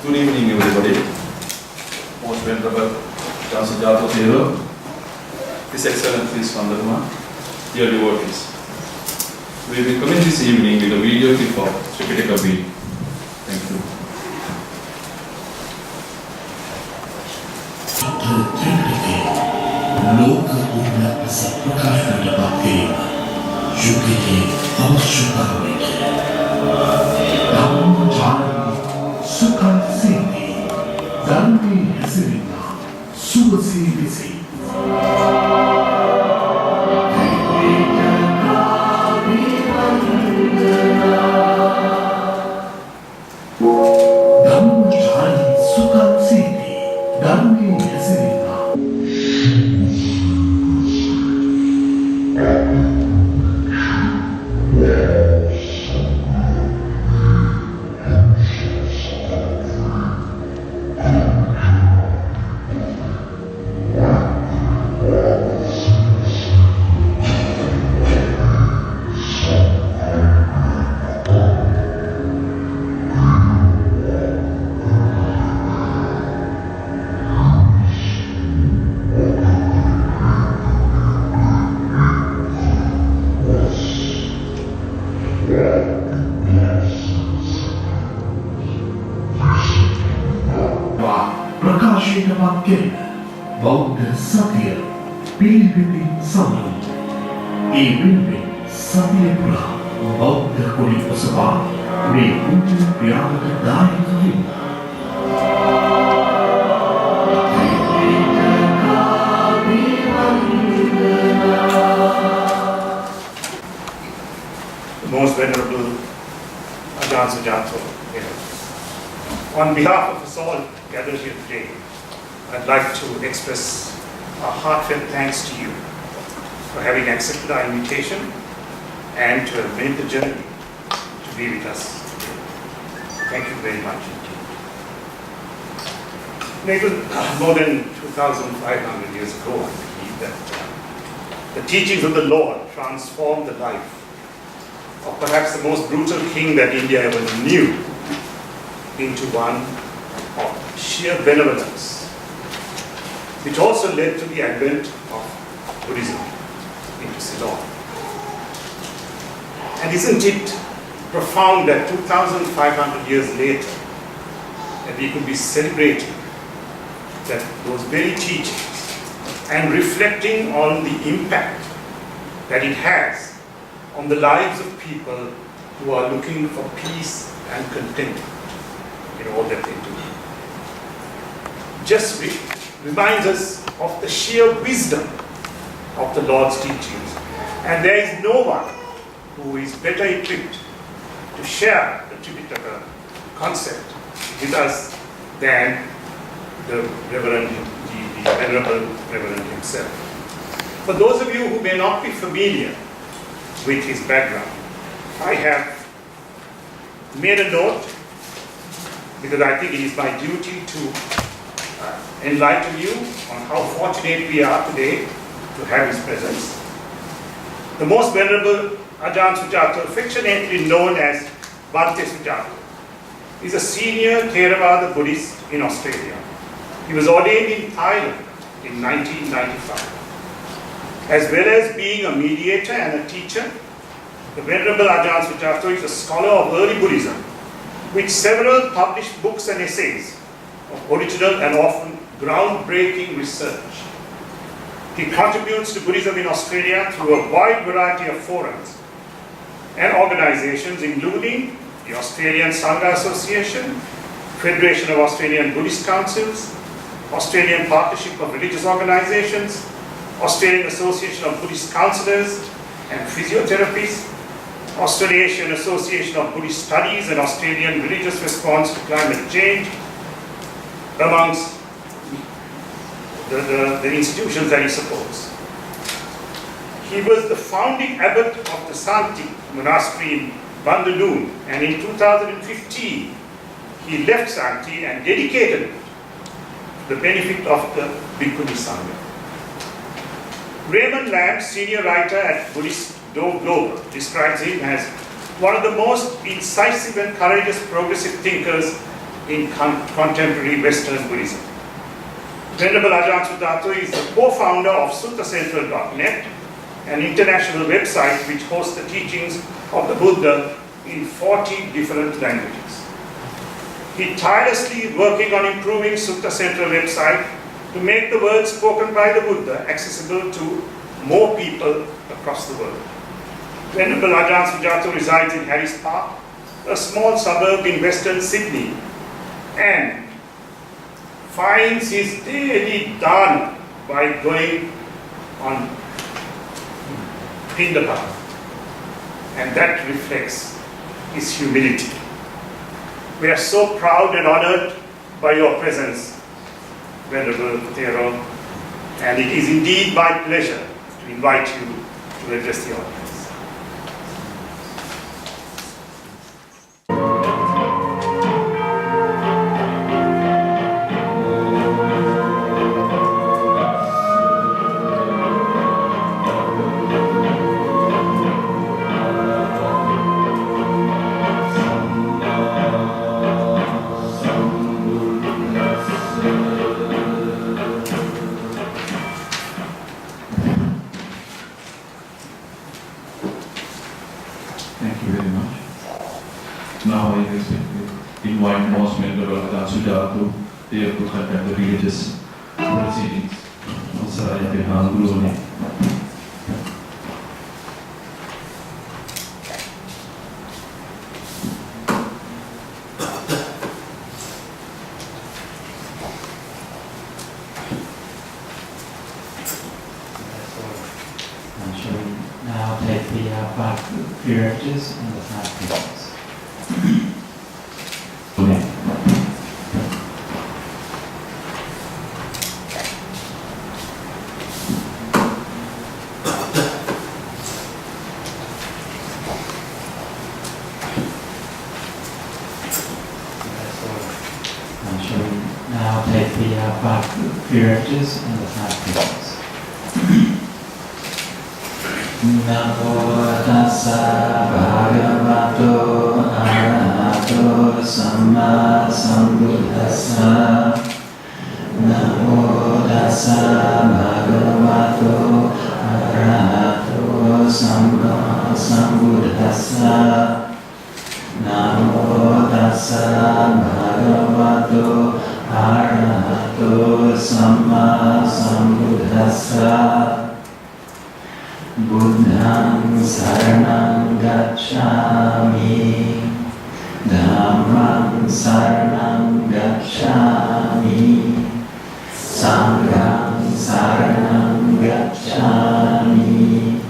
Good evening, everybody. Most venerable Chancellor Hero, His Excellency Sandharma, dear devotees. We will begin this evening with a video clip of Tri Pitaka Abiwandana. Thank you. लोक उन्नत प्रकाश बाते युगे आवश्यकता धम्म जानी सुख सिद्धि धर्मी हसिरिना सुबसी BC धम्म जानी सुख सिद्धि धर्मी हसिरिना बौद्ध सत्य पीढ़ी समूह एवं सत्य पुरा बौद्ध कोली उसवा में उन्हें प्यार दाई करी Most Venerable Ajahn Sujato, on behalf of us all gathered here today, I'd like to express our heartfelt thanks to you for having accepted our invitation and to have made the journey to be with us today. Thank you very much indeed. It was more than 2,500 years ago, I believe, that the teachings of the Lord transformed the life of perhaps the most brutal king that India ever knew into one of sheer benevolence, which also led to the advent of Buddhism into Ceylon. And isn't it profound that 2,500 years later, that we could be celebrating that those very teachings and reflecting on the impact that it has on the lives of people who are looking for peace and contentment in all that they do. Just reminds us of the sheer wisdom of the Lord's teachings. And there is no one who is better equipped to share the Tripitaka concept with us than the Venerable Reverend himself. For those of you who may not be familiar with his background, I have made a note because I think it is my duty to enlighten you on how fortunate we are today to have his presence. The Most Venerable Ajahn Sujato, affectionately known as Bhante Sujato, is a senior Theravada Buddhist in Australia. He was ordained in Thailand in 1995. As well as being a mediator and a teacher, the Venerable Ajahn Sujato is a scholar of early Buddhism with several published books and essays of original and often groundbreaking research. He contributes to Buddhism in Australia through a wide variety of forums and organizations, including the Australian Sangha Association, Federation of Australian Buddhist Councils, Australian Partnership of Religious Organizations, Australian Association of Buddhist Counsellors and Physiotherapists, Australasian Association of Buddhist Studies and Australian Religious Response to Climate Change, amongst the institutions that he supports. He was the founding abbot of the Santi monastery in Bandaloon, and in 2015 he left Santi and dedicated it to the benefit of the Bhikkhuni Sangha. Raymond Lamb, senior writer at Buddhist Global, describes him as one of the most incisive and courageous progressive thinkers in contemporary Western Buddhism. Venerable Ajahn Sudato is the co-founder of suttacentral.net, an international website which hosts the teachings of the Buddha in 40 different languages. He tirelessly working on improving Sutta Central website to make the words spoken by the Buddha accessible to more people across the world. Venerable Ajahn Sujato resides in Harris Park, a small suburb in Western Sydney, and finds his daily dana by going on Pindapata, and that reflects his humility. We are so proud and honored by your presence, Venerable Thero, and it is indeed my pleasure to invite you to address the audience. Thank you very much. Now I invite most Venerable Ajahn Sujato here to conduct the religious proceedings. Saraya Bihan Guru ne. Now take the five peerages and the five pieces. Now take the five peerages and the five pieces. Namo tassa bhagavato arahato samma sambuddhassa. Namo tassa bhagavato arahato samma sambuddhassa. Namo tassa bhagavato arahato samma sambuddhassa. Buddhang saranang gacchami, Dhammang saranang gacchami, Sanghang saranang gacchami,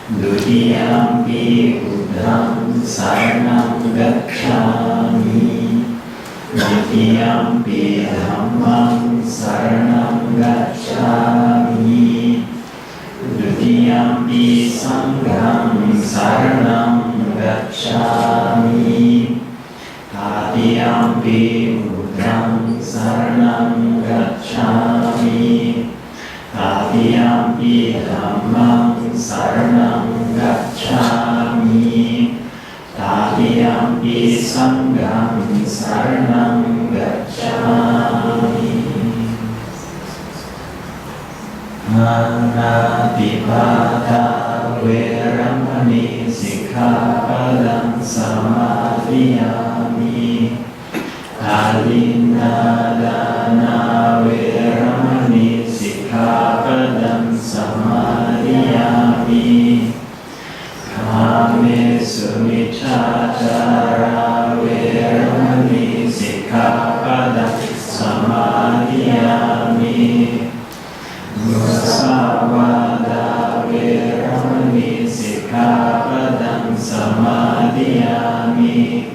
Dutiyampi Buddhang saranang gacchami, Dutiyampi Dhammang saranang gacchami, Dutiyampi sangham saranam gacchami, Tatiyampi buddham saranam gacchami, Tatiyampi dhammam saranam gacchami, Tatiyampi sangham saranam gacchami. Anatipata veramani sikkhapadam samadhiyami, Alinadana veramani sikkhapadam samadhiyami, Kamesu miccācara veramani sikkhapadam samadhiyami, Musavada veramani sikkhapadam samadhiyami,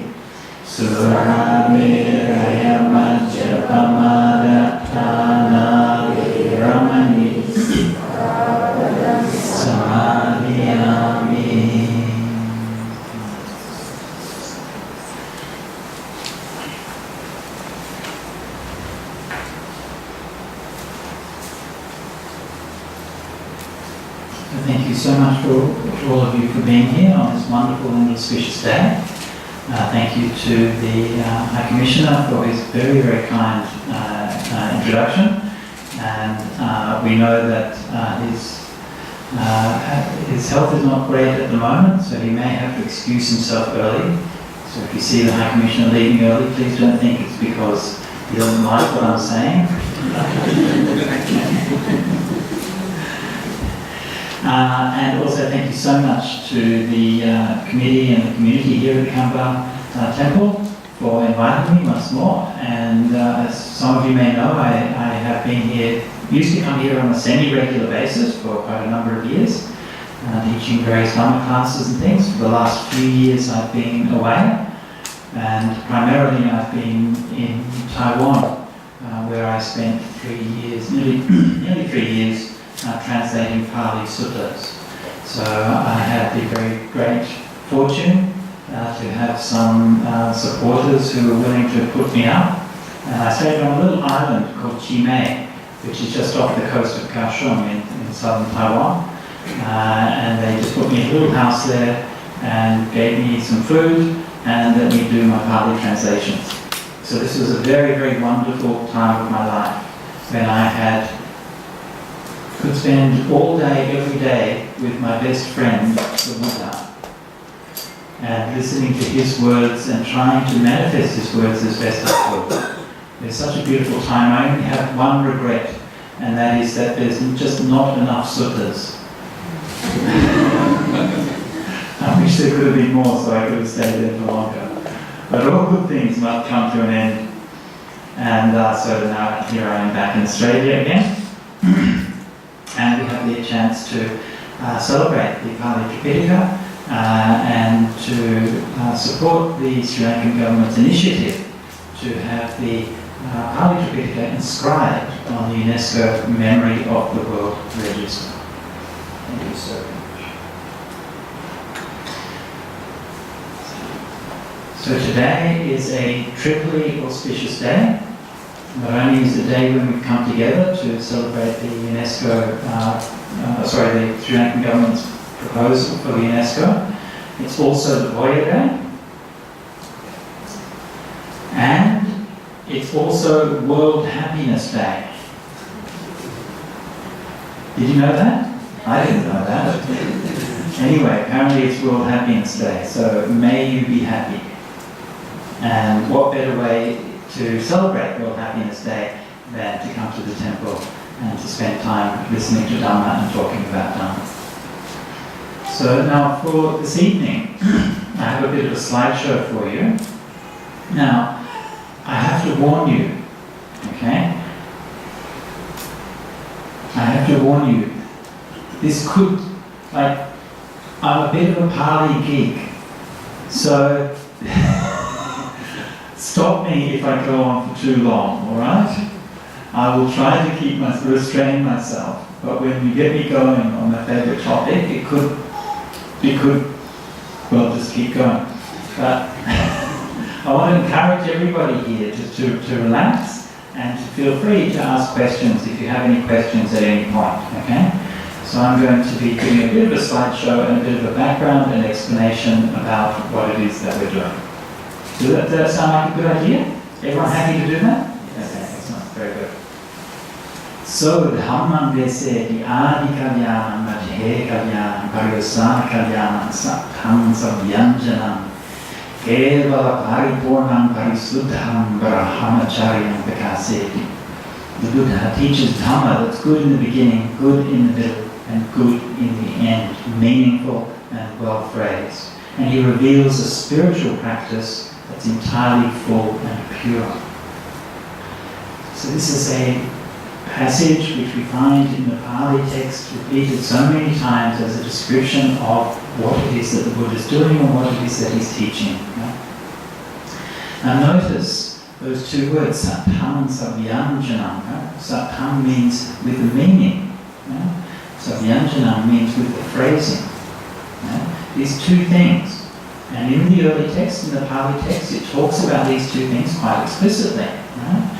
Suramiraya majjapamadatthana veramani sikkhapadam samadhiyami. Thank you so much to all of you for being here on this wonderful and auspicious day. Thank you to the High Commissioner for his very, very kind introduction. And we know that his health is not great at the moment, so he may have to excuse himself early. So if you see the High Commissioner leaving early, please don't think it's because he doesn't like what I'm saying. And also thank you so much to the committee and the community here at the Kamba Temple for inviting me once more. And as some of you may know, I have been here, used to come here on a semi-regular basis for quite a number of years, teaching various Dhamma classes and things. For the last few years I've been away, and primarily I've been in Taiwan, where I spent 3 years, nearly 3 years, translating Pali suttas. So I had the very great fortune to have some supporters who were willing to put me up. And I stayed on a little island called Chimay, which is just off the coast of Kaohsiung in southern Taiwan. And they just put me in a little house there and gave me some food and let me do my Pali translations. So this was a very, very wonderful time of my life when I could spend all day, every day with my best friend, the Buddha, and listening to his words and trying to manifest his words as best I could. It was such a beautiful time. I only have one regret, and that is that there's just not enough suttas. I wish there could have been more so I could have stayed there for longer. But all good things must come to an end. And so now here I am back in Australia again. And we have the chance to celebrate the Pali Tripitaka and to support the Sri Lankan government's initiative to have the Pali Tripitaka inscribed on the UNESCO Memory of the World Register. Thank you so much. So today is a triply auspicious day. Not only is the day when we've come together to celebrate the UNESCO, the Sri Lankan government's proposal for the UNESCO, it's also the Hoya Day, and it's also World Happiness Day. Did you know that? I didn't know that. Anyway, apparently it's World Happiness Day, so may you be happy. And what better way to celebrate World Happiness Day than to come to the temple and to spend time listening to Dhamma and talking about Dhamma. So now for this evening, I have a bit of a slideshow for you. Now, I have to warn you, okay? I have to warn you, this could, I'm a bit of a Pali geek, so stop me if I go on for too long, all right? I will try to restrain myself, but when you get me going on my favourite topic, it could, well, just keep going. But I want to encourage everybody here to relax and to feel free to ask questions if you have any questions at any point, okay? So I'm going to be doing a bit of a slideshow and a bit of a background and explanation about what it is that we're doing. Does that sound like a good idea? Everyone happy to do that? Okay, excellent, very good. So, Dhammam Veseti Adi Kalyanam Madhe Kalyanam Pariyasana Kalyanam Satham Sabhyanjanam Kevala Paripurnam Parisuddham Brahmacharyam Vikaseti. The Buddha teaches Dhamma that's good in the beginning, good in the middle, and good in the end, meaningful and well phrased. And he reveals a spiritual practice that's entirely full and pure. So this is a passage which we find in the Pali text repeated so many times as a description of what it is that the Buddha is doing and what it is that he's teaching. Right? Now notice those two words, Satham and Sabhyanjanam. Right? Satham means with the meaning. Right? Sabhyanjanam means with the phrasing. Right? These two things. And in the early text, in the Pali text, it talks about these two things quite explicitly. Right?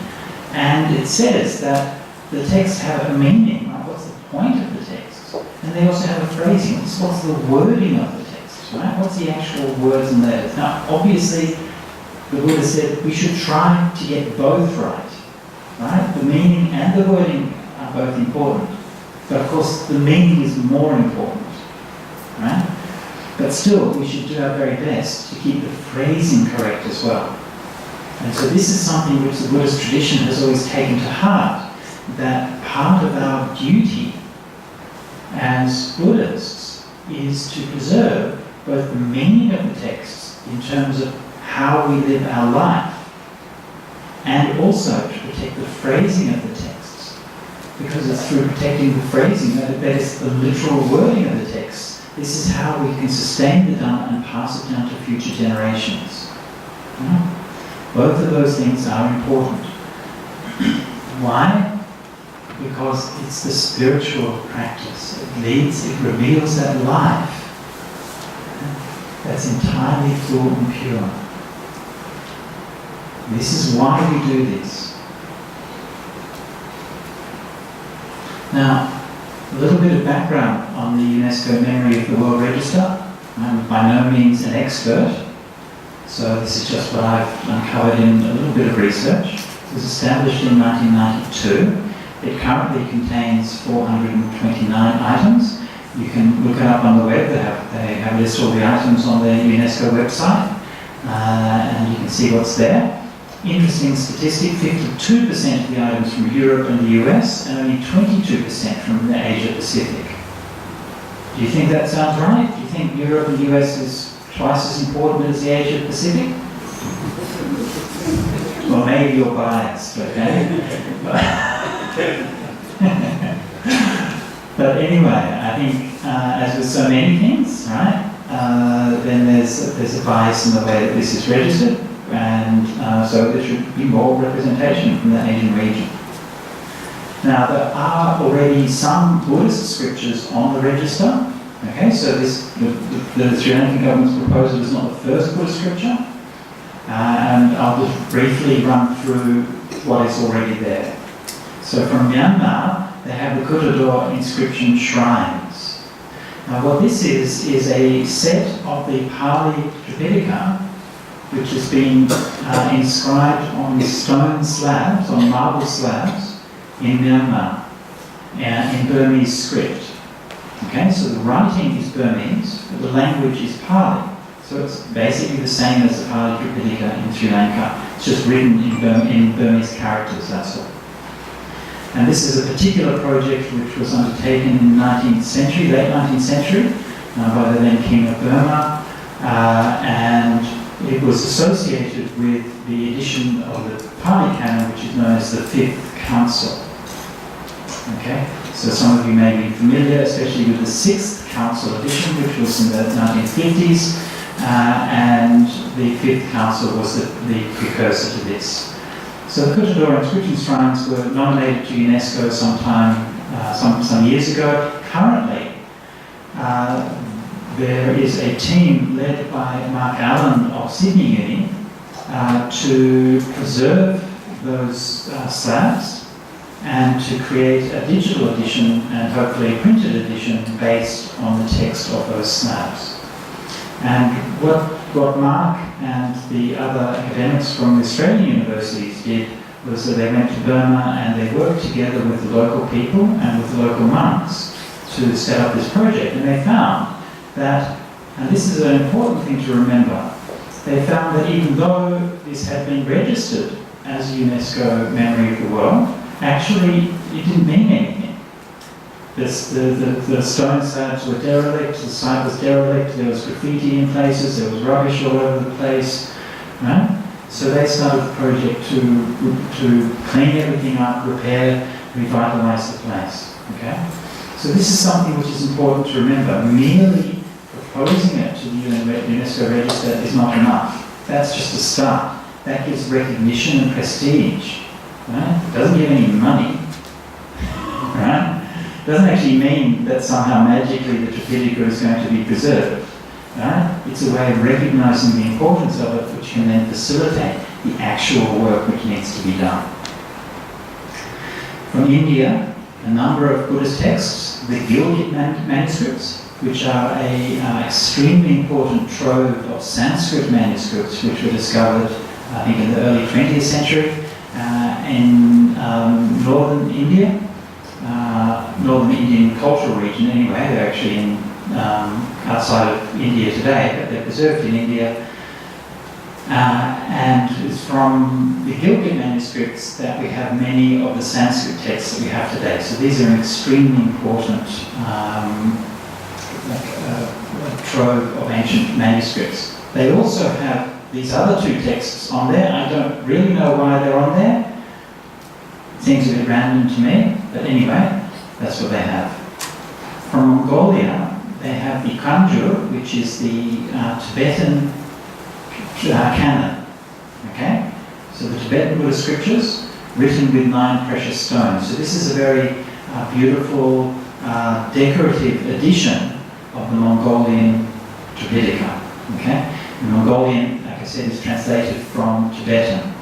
And it says that the texts have a meaning. Right? What's the point of the text? And they also have a phrasing. What's the wording of the text? right? What's the actual words and letters? Now, obviously, the Buddha said we should try to get both right? The meaning and the wording are both important. But of course, the meaning is more important, right? But still, we should do our very best to keep the phrasing correct as well. And so this is something which the Buddhist tradition has always taken to heart, that part of our duty as Buddhists is to preserve both the meaning of the texts in terms of how we live our life, and also to protect the phrasing of the texts, because it's through protecting the phrasing, that is the literal wording of the texts. This is how we can sustain the Dhamma and pass it down to future generations. Both of those things are important. Why? Because it's the spiritual practice. It reveals that life that's entirely full and pure. This is why we do this. Now, a little bit of background on the UNESCO Memory of the World Register. I'm by no means an expert, so this is just what I've uncovered in a little bit of research. It was established in 1992. It currently contains 429 items. You can look it up on the web. They have listed all the items on the UNESCO website, and you can see what's there. Interesting statistic, 52% of the items from Europe and the US, and only 22% from the Asia Pacific. Do you think that sounds right? Do you think Europe and the US is twice as important as the Asia Pacific? Well, maybe you're biased, okay? But anyway, I think as with so many things, right, then there's a bias in the way that this is registered, and so there should be more representation from the Asian region. Now, there are already some Buddhist scriptures on the register. Okay, so the Sri Lankan government's proposal is not the first Buddhist scripture, and I'll just briefly run through what is already there. So from Myanmar, they have the Kutador inscription shrines. Now what this is a set of the Pali Tripitaka, which has been inscribed on stone slabs, on marble slabs in Myanmar, in Burmese script. Okay, so the writing is Burmese, but the language is Pali. So it's basically the same as the Pali Tripitaka in Sri Lanka. It's just written in Burmese characters, that's all. And this is a particular project which was undertaken in the 19th century, late 19th century, by the then King of Burma, and it was associated with the edition of the Pali canon, which is known as the Fifth Council. Okay, so some of you may be familiar, especially with the Sixth Council edition, which was in the 1950s, and the Fifth Council was the precursor to this. So the Kutador inscription shrines were nominated to UNESCO some years ago. Currently, there is a team led by Mark Allen of Sydney Uni to preserve those slabs and to create a digital edition and hopefully a printed edition based on the text of those slabs. And what Mark and the other academics from the Australian universities did was that they went to Burma and they worked together with the local people and with the local monks to set up this project. And they found that, and this is an important thing to remember, they found that even though this had been registered as UNESCO Memory of the World, actually it didn't mean anything. The stone slabs were derelict, the site was derelict, there was graffiti in places, there was rubbish all over the place, right? So they started the project to clean everything up, repair, revitalise the place, okay? So this is something which is important to remember. Merely proposing it to the UNESCO Register is not enough. That's just a start. That gives recognition and prestige, right? It doesn't give any money, right? It doesn't actually mean that somehow magically the Tripitaka is going to be preserved. Right? It's a way of recognising the importance of it, which can then facilitate the actual work which needs to be done. From India, a number of Buddhist texts, the Gilded manuscripts, which are a extremely important trove of Sanskrit manuscripts which were discovered, I think, in the early 20th century in northern India, northern Indian cultural region anyway. They're actually in, outside of India today, but they're preserved in India. And it's from the Gilgit manuscripts that we have many of the Sanskrit texts that we have today. So these are an extremely important trove of ancient manuscripts. They also have these other two texts on there. I don't really know why they're on there. It seems a bit random to me, but anyway, that's what they have. From Mongolia, they have the Kanjur, which is the Tibetan canon. Okay? So the Tibetan Buddhist scriptures, written with 9 precious stones. So this is a very beautiful, decorative edition of the Mongolian Tripitaka. Okay? The Mongolian, like I said, is translated from Tibetan.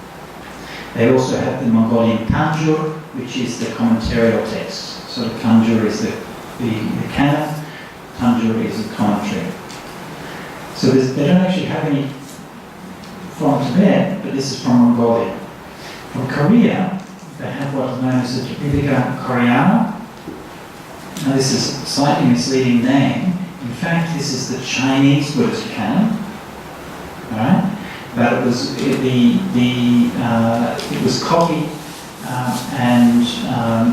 They also have the Mongolian Kanjur, which is the commentarial text. So the Kanjur is the canon, Kanjur is the commentary. So they don't actually have any from Tibet, but this is from Mongolia. From Korea, they have what is known as the Tripitaka Koreana. Now this is a slightly misleading name. In fact, this is the Chinese Buddhist canon. Alright? But it was copied and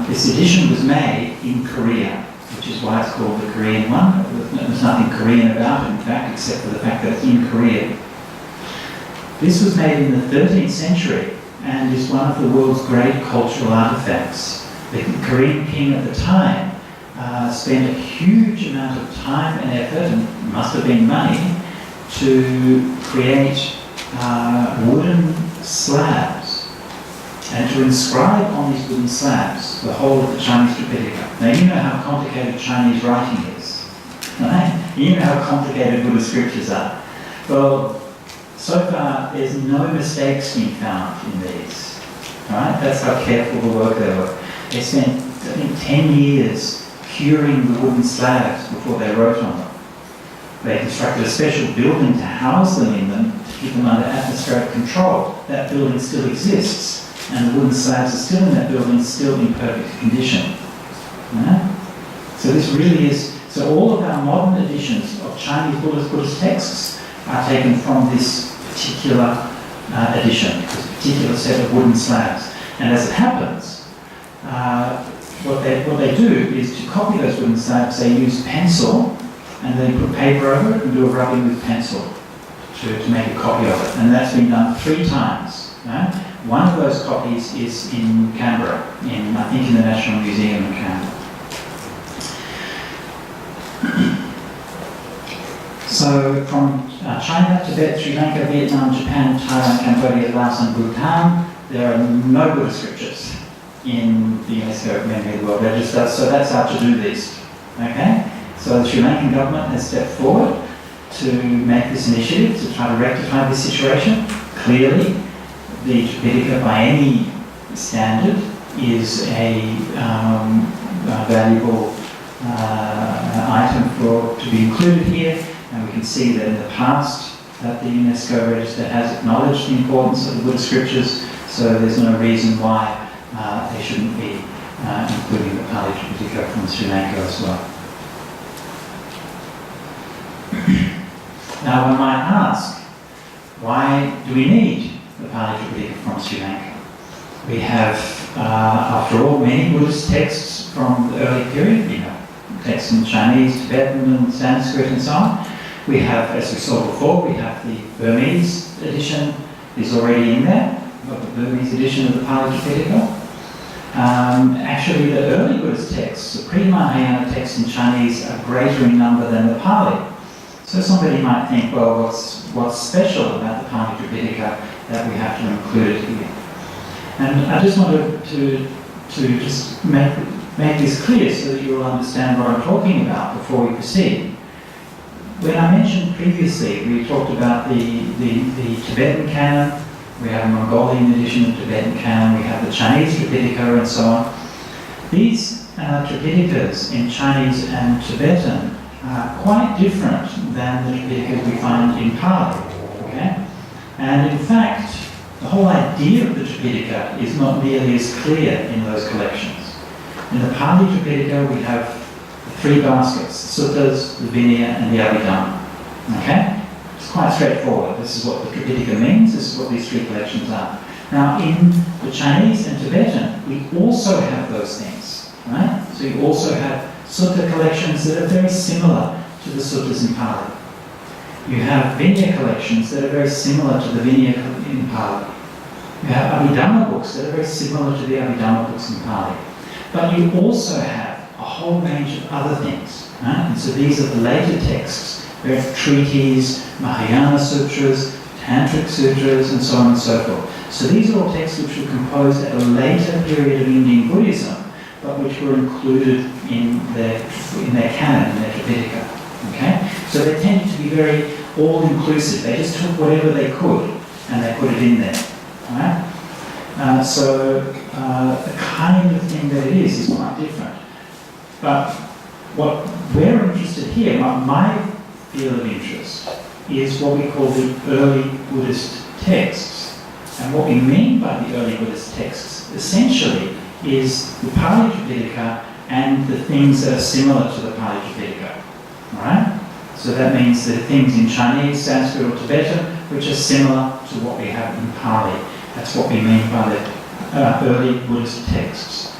this edition was made in Korea, which is why it's called the Korean one. There's nothing Korean about it, in fact, except for the fact that it's in Korea. This was made in the 13th century and is one of the world's great cultural artifacts. The Korean king at the time spent a huge amount of time and effort, and must have been money, to create wooden slabs and to inscribe on these wooden slabs the whole of the Chinese Tripitaka. Now you know how complicated Chinese writing is, right? You know how complicated Buddhist scriptures are. Well, so far there's no mistakes being found in these, right? That's how careful the work they were. They spent, I think, 10 years curing the wooden slabs before they wrote on them. They constructed a special building to house them in them, to keep them under atmospheric control. That building still exists, and the wooden slabs are still in that building, still in perfect condition. Right? So this really is, so all of our modern editions of Chinese Buddhist texts are taken from this particular edition, this particular set of wooden slabs. And as it happens, what they do is to copy those wooden slabs, they use pencil, and they put paper over it and do a rubbing with pencil to make a copy of it. And that's been done 3 times. Right? One of those copies is in Canberra, I think in the National Museum in Canberra. So from China, Tibet, Sri Lanka, Vietnam, Japan, Thailand, Cambodia, Laos and Bhutan, there are no Buddhist scriptures in the UNESCO Memory of the World Register, so that's our to-do list. Okay? So the Sri Lankan government has stepped forward to make this initiative to try to rectify this situation. Clearly, the Tripitaka, by any standard, is a valuable item to be included here, and we can see that in the past that the UNESCO Register has acknowledged the importance of the Buddhist scriptures, so there's no reason why they shouldn't be including the Pali Tripitaka from Sri Lanka as well. Now one might ask, why do we need the Pali Tripitaka from Sri Lanka? We have, after all, many Buddhist texts from the early period, texts in Chinese, Tibetan and Sanskrit and so on. We have, as we saw before, we have the Burmese edition is already in there, of the Burmese edition of the Pali Tripitaka. Actually, the early Buddhist texts, the pre-Mahayana texts in Chinese, are greater in number than the Pali. So somebody might think, well, what's special about the Pali Tripitaka that we have to include here? And I just wanted to just make this clear so that you'll understand what I'm talking about before we proceed. When I mentioned previously, we talked about the Tibetan canon, we have a Mongolian edition of Tibetan canon, we have the Chinese Tripitaka and so on. These Tripitakas in Chinese and Tibetan quite different than the Tripitaka we find in Pali. Okay? And in fact, the whole idea of the Tripitaka is not nearly as clear in those collections. In the Pali Tripitaka, we have three baskets: the suttas, the vinaya, and the abhidhamma. Okay? It's quite straightforward. This is what the Tripitaka means. This is what these three collections are. Now, in the Chinese and Tibetan, we also have those things, right? So you also have sutta collections that are very similar to the suttas in Pali. You have vinaya collections that are very similar to the vinaya in Pali. You have abhidhamma books that are very similar to the abhidhamma books in Pali. But you also have a whole range of other things, right? And so these are the later texts. We have treaties, Mahayana sutras, Tantric sutras, and so on and so forth. So these are all texts which were composed at a later period of Indian Buddhism, but which were included in their canon, in their Tripitaka. Okay? So they tended to be very all-inclusive. They just took whatever they could and they put it in there. Right? So the kind of thing that it is quite different. But what we're interested here, my field of interest, is what we call the early Buddhist texts. And what we mean by the early Buddhist texts, essentially, is the Pali Tripitaka and the things that are similar to the Pali Tripitaka. Right? So that means the things in Chinese, Sanskrit, or Tibetan which are similar to what we have in Pali. That's what we mean by the early Buddhist texts.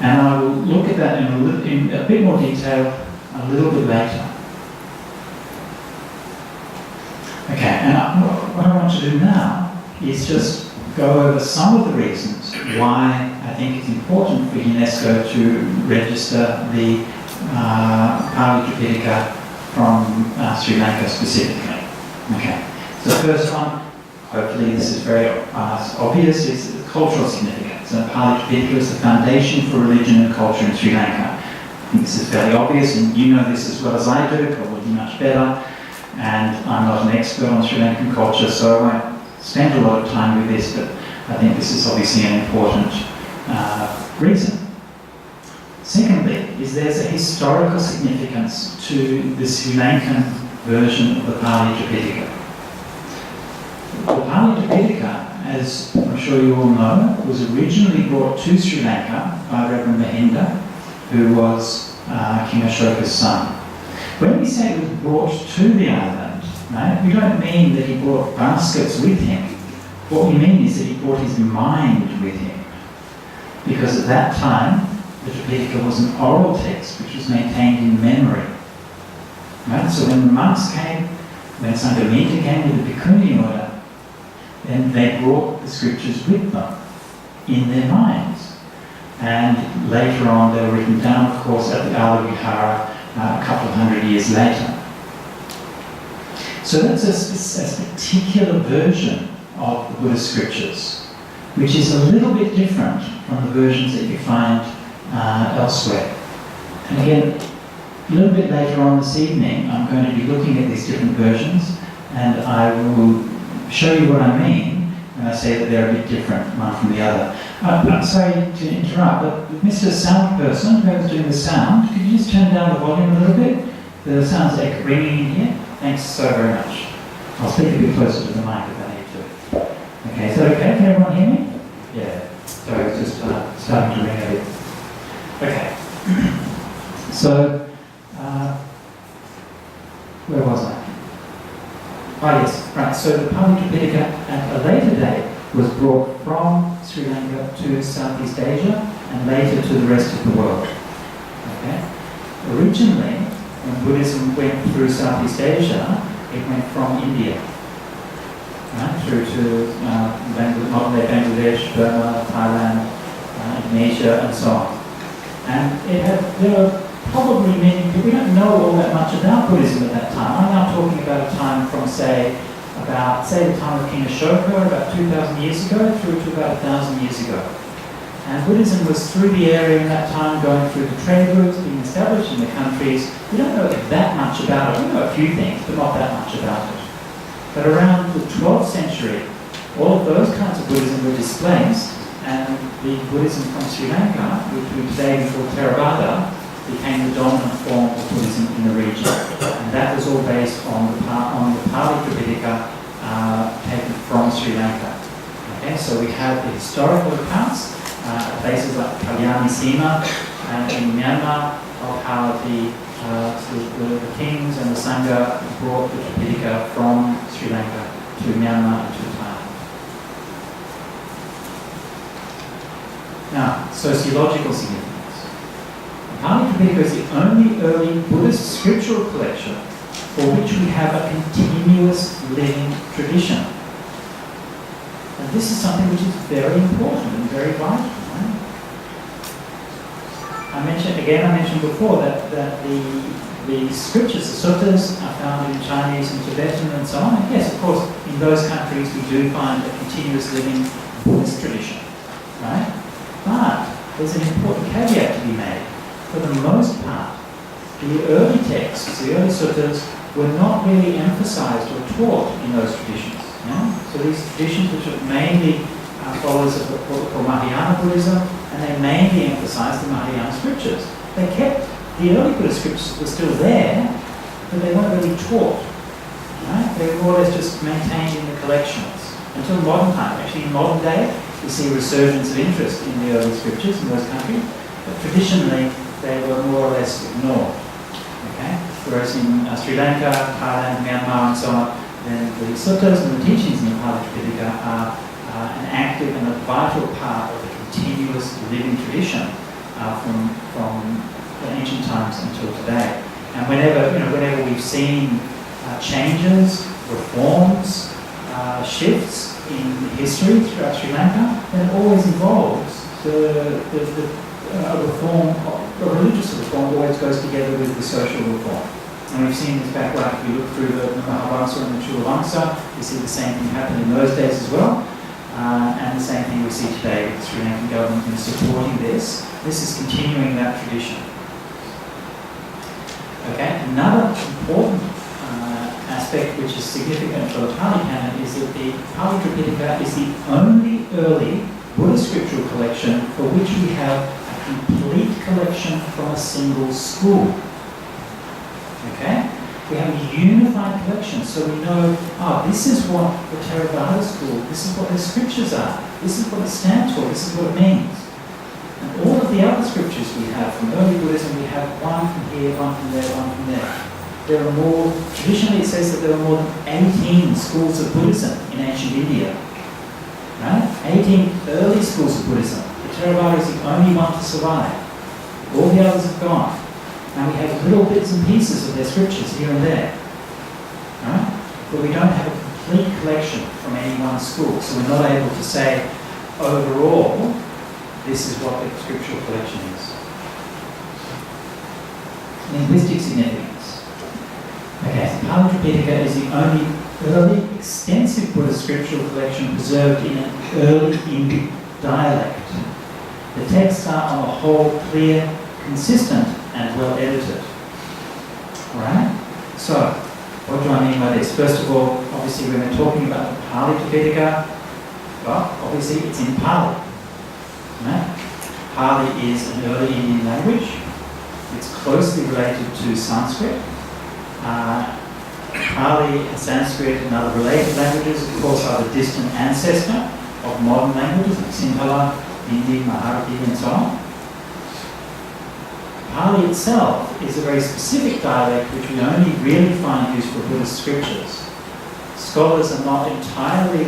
And I will look at that in a bit more detail a little bit later. Okay, and what I want to do now is just go over some of the reasons why I think it's important for UNESCO to register the Pali Tripitaka from Sri Lanka specifically. Okay, so the first one, hopefully this is very obvious, is the cultural significance. And Pali Tripitaka is the foundation for religion and culture in Sri Lanka. I think this is fairly obvious, and you know this as well as I do, probably much better. And I'm not an expert on Sri Lankan culture, so I won't spend a lot of time with this, but I think this is obviously an important reason. Secondly, is there's a historical significance to the Sri Lankan version of the Pali Tripitaka. The Pali Tripitaka, as I'm sure you all know, was originally brought to Sri Lanka by Reverend Mahinda, who was King Ashoka's son. When we say it was brought to the island, right, we don't mean that he brought baskets with him. What we mean is that he brought his mind with him. Because at that time, the Tripitaka was an oral text which was maintained in memory. Right? So when the monks came, when Sanghamitra came with the Bhikkhuni order, then they brought the scriptures with them in their minds. And later on, they were written down, of course, at the Ala Vihara a couple of hundred years later. So that's a particular version of the Buddhist scriptures, which is a little bit different from the versions that you find elsewhere. And again, a little bit later on this evening, I'm going to be looking at these different versions, and I will show you what I mean when I say that they're a bit different one from the other. I'm sorry to interrupt, but Mr. Sound Person, whoever's doing the sound, could you just turn down the volume a little bit? The sound's like ringing in here. Thanks so very much. I'll speak a bit closer to the mic if I need to. Okay, is that okay? Can everyone hear me? Yeah. Sorry, it's just starting to ring a bit. Okay. So, where was I? Oh yes, right. So the Pali Tripitaka at a later date was brought from Sri Lanka to Southeast Asia and later to the rest of the world. Okay? Originally, when Buddhism went through Southeast Asia, it went from India, right, through to modern-day Bangladesh, Burma, Thailand, Indonesia, and so on. And there are probably many, we don't know all that much about Buddhism at that time. I'm now talking about a time from, say the time of King Ashoka, about 2,000 years ago, through to about 1,000 years ago. And Buddhism was through the area in that time, going through the trade routes, being established in the countries. We don't know that much about it. We know a few things, but not that much about it. But around the 12th century, all of those kinds of Buddhism were displaced, and the Buddhism from Sri Lanka, which we today call Theravada, became the dominant form of Buddhism in the region. And that was all based on the Pali Tripitaka taken from Sri Lanka. Okay, so we have the historical accounts at places like Kalyani Sima in Myanmar of how the kings and the Sangha brought the Tripitaka from Sri Lanka to Myanmar and to Thailand. Now, sociological significance. The Pali Tripitaka is the only early Buddhist scriptural collection for which we have a continuous living tradition. And this is something which is very important and very vital. Right? I mentioned before that the scriptures, the suttas, are found in Chinese and Tibetan and so on. And yes, of course, in those countries we do find a continuous living Buddhist tradition. Right? But there's an important caveat to be made. For the most part, the early texts, the early suttas, were not really emphasized or taught in those traditions. Yeah? So these traditions, which are mainly followers of what we call Mahayana Buddhism, and they mainly emphasize the Mahayana scriptures. They kept the early Buddhist scriptures were still there, but they weren't really taught. Right? They were more or less just maintained in the collections until modern time. Actually, in modern day, we see a resurgence of interest in the early scriptures in those countries, but traditionally they were more or less ignored. Okay? Whereas in Sri Lanka, Thailand, Myanmar, and so on, then the suttas and the teachings in the Pali Tripitaka are an active and a vital part of the continuous living tradition from ancient times until today. And whenever we've seen changes, reforms, shifts in history throughout Sri Lanka, then it always involves a reform, a religious reform always goes together with the social reform. And we've seen this back right, if you look through the Mahavamsa and the Chulavamsa, you see the same thing happen in those days as well. And the same thing we see today with the Sri Lankan government in supporting this. This is continuing that tradition. Okay, another important aspect which is significant for the Pali canon is that the Pali Tripitaka is the only early Buddhist scriptural collection for which we have a complete collection from a single school. Okay? We have a unified collection, so we know, this is what the Theravada school, this is what the scriptures are, this is what it stands for, this is what it means. And all of the other scriptures we have from early Buddhism, we have one from here, one from there, one from there. There are more, traditionally it says that there are more than 18 schools of Buddhism in ancient India. Right? 18 early schools of Buddhism. The Theravada is the only one to survive. All the others have gone. Now we have little bits and pieces of their scriptures here and there. Right? But we don't have a complete collection from any one school. So we're not able to say, overall, this is what the scriptural collection is. Linguistic significance. Okay, the Pali Tripitaka is the only early extensive Buddhist scriptural collection preserved in an early Indic dialect. The texts are on the whole clear, consistent, and well edited. Alright? So, what do I mean by this? First of all, obviously when we're talking about the Pali Tripitaka, well, obviously it's in Pali. Right? Pali is an early Indian language. It's closely related to Sanskrit. Pali and Sanskrit and other related languages, of course, are the distant ancestor of modern languages like Sinhala, Hindi, Marathi, and so on. Pali itself is a very specific dialect which we only really find used for Buddhist scriptures. Scholars are not entirely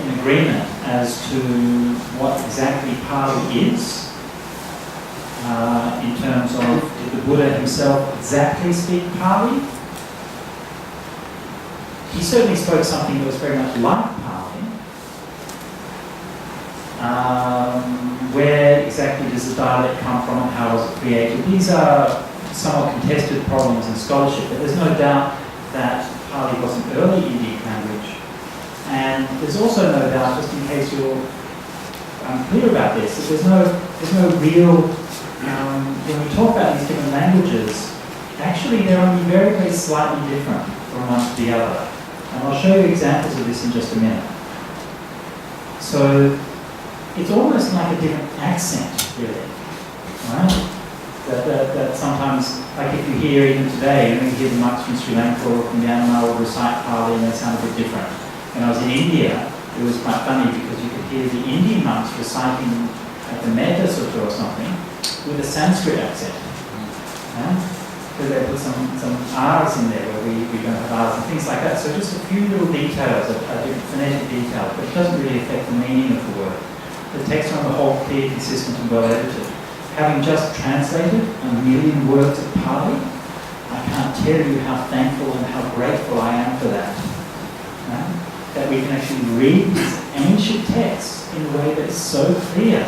in agreement as to what exactly Pali is. In terms of, did the Buddha himself exactly speak Pali? He certainly spoke something that was very much like Pali. Where exactly does the dialect come from and how was it created? These are somewhat contested problems in scholarship, but there's no doubt that Pali was an early Indic language. And there's also no doubt, just in case you're unclear about this, that there's no real when we talk about these different languages, actually they're only very, very slightly different from one to the other. And I'll show you examples of this in just a minute. So it's almost like a different accent really. Right? That sometimes, like if you hear even today, you hear the monks from Sri Lanka or from Myanmar will recite Pali and they sound a bit different. When I was in India, it was quite funny because you could hear the Indian monks reciting at the Metta Sutta or something with a Sanskrit accent. Because they put some R's in there where we don't have R's and things like that. So just a few little details, different phonetic details, but it doesn't really affect the meaning of the word. The text on the whole clear, consistent and well edited. Having just translated 1 million words of Pali, I can't tell you how thankful and how grateful I am for that. Right? That we can actually read these ancient texts in a way that is so clear.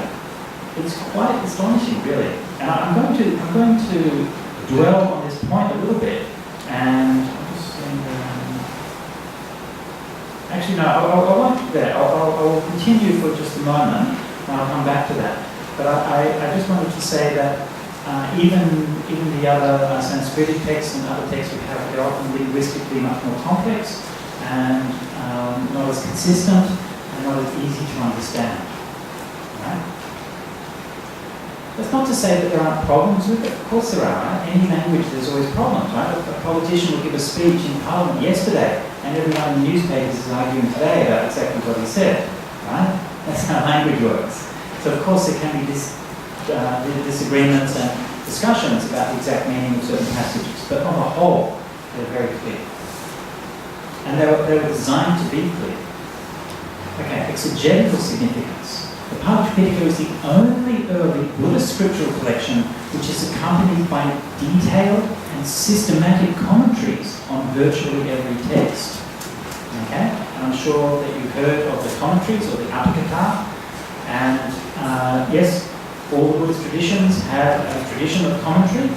It's quite astonishing, really. And I'm going to dwell on this point a little bit. And I'm just going to, actually, no, I won't do that. I will continue for just a moment, and I'll come back to that. But I just wanted to say that even the other Sanskritic texts and other texts we have, they're often linguistically much more complex and not as consistent and not as easy to understand. Right? That's not to say that there aren't problems with it. Of course there are. Right? Any language, there's always problems. Right? A politician will give a speech in Parliament yesterday, and everyone in the newspapers is arguing today about exactly what he said. Right? That's how language works. So of course there can be disagreements and discussions about the exact meaning of certain passages, but on the whole, they're very clear. And they were designed to be clear. Okay, exegetical significance. The Pali Tripitaka is the only early Buddhist scriptural collection which is accompanied by detailed and systematic commentaries on virtually every text. Okay, and I'm sure that you've heard of the commentaries or the Apikata. And yes, all the Buddhist traditions have a tradition of commentary,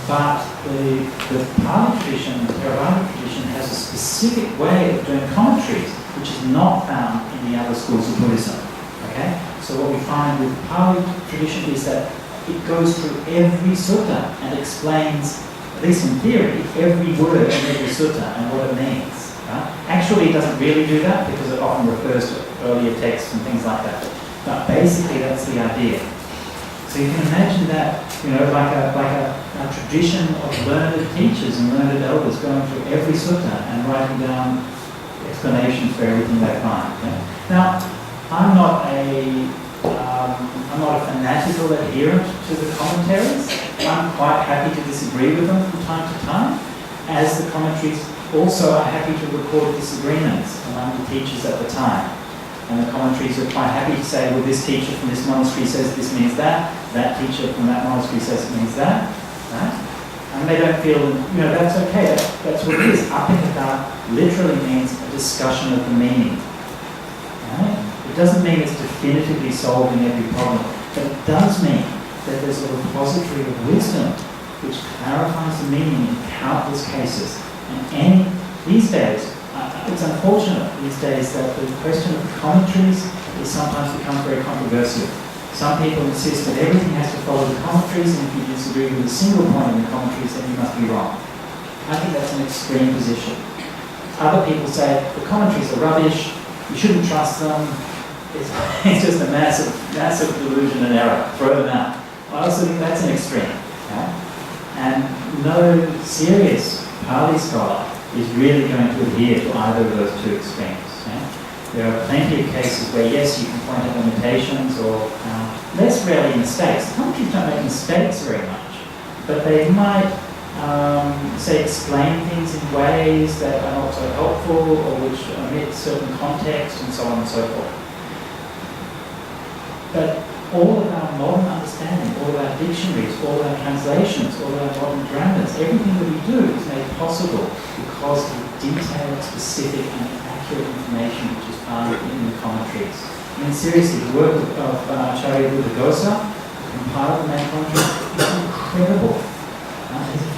but the Pali tradition, the Theravada tradition, has a specific way of doing commentaries, which is not found in the other schools of Buddhism. Okay? So what we find with the Pali tradition is that it goes through every sutta and explains, at least in theory, every word in every sutta and what it means. Right? Actually, it doesn't really do that because it often refers to earlier texts and things like that. But basically, that's the idea. So you can imagine that, like a tradition of learned teachers and learned elders going through every sutta and writing down explanations for everything they find. Okay? Now, I'm not a fanatical adherent to the commentaries. I'm quite happy to disagree with them from time to time, as the commentaries also are happy to record disagreements among the teachers at the time. And the commentaries are quite happy to say, well, this teacher from this monastery says this means that teacher from that monastery says it means that, right? And they don't feel, that's okay, that's what it is. Apikata literally means a discussion of the meaning. Right? It doesn't mean it's definitively solving every problem, but it does mean that there's a repository of wisdom which clarifies the meaning in countless cases. And these days, it's unfortunate these days that the question of commentaries has sometimes become very controversial. Some people insist that everything has to follow the commentaries, and if you disagree with a single point in the commentaries, then you must be wrong. I think that's an extreme position. Other people say the commentaries are rubbish, you shouldn't trust them, it's just a massive delusion and error, throw them out. I also think that's an extreme. Okay? And no serious Pali scholar is really going to adhere to either of those two extremes. Yeah? There are plenty of cases where, yes, you can point out limitations or less rarely mistakes. Commentaries don't make mistakes very much, but they might, say, explain things in ways that are not so helpful or which omit certain context and so on and so forth. But all of our modern understanding, all of our dictionaries, all of our translations, all of our modern grammars, everything that we do is made possible because of detailed, specific and accurate information which is found in the commentaries. I mean, seriously, the work of Acharya Buddhaghosa, the compiler of the main commentaries, is incredible.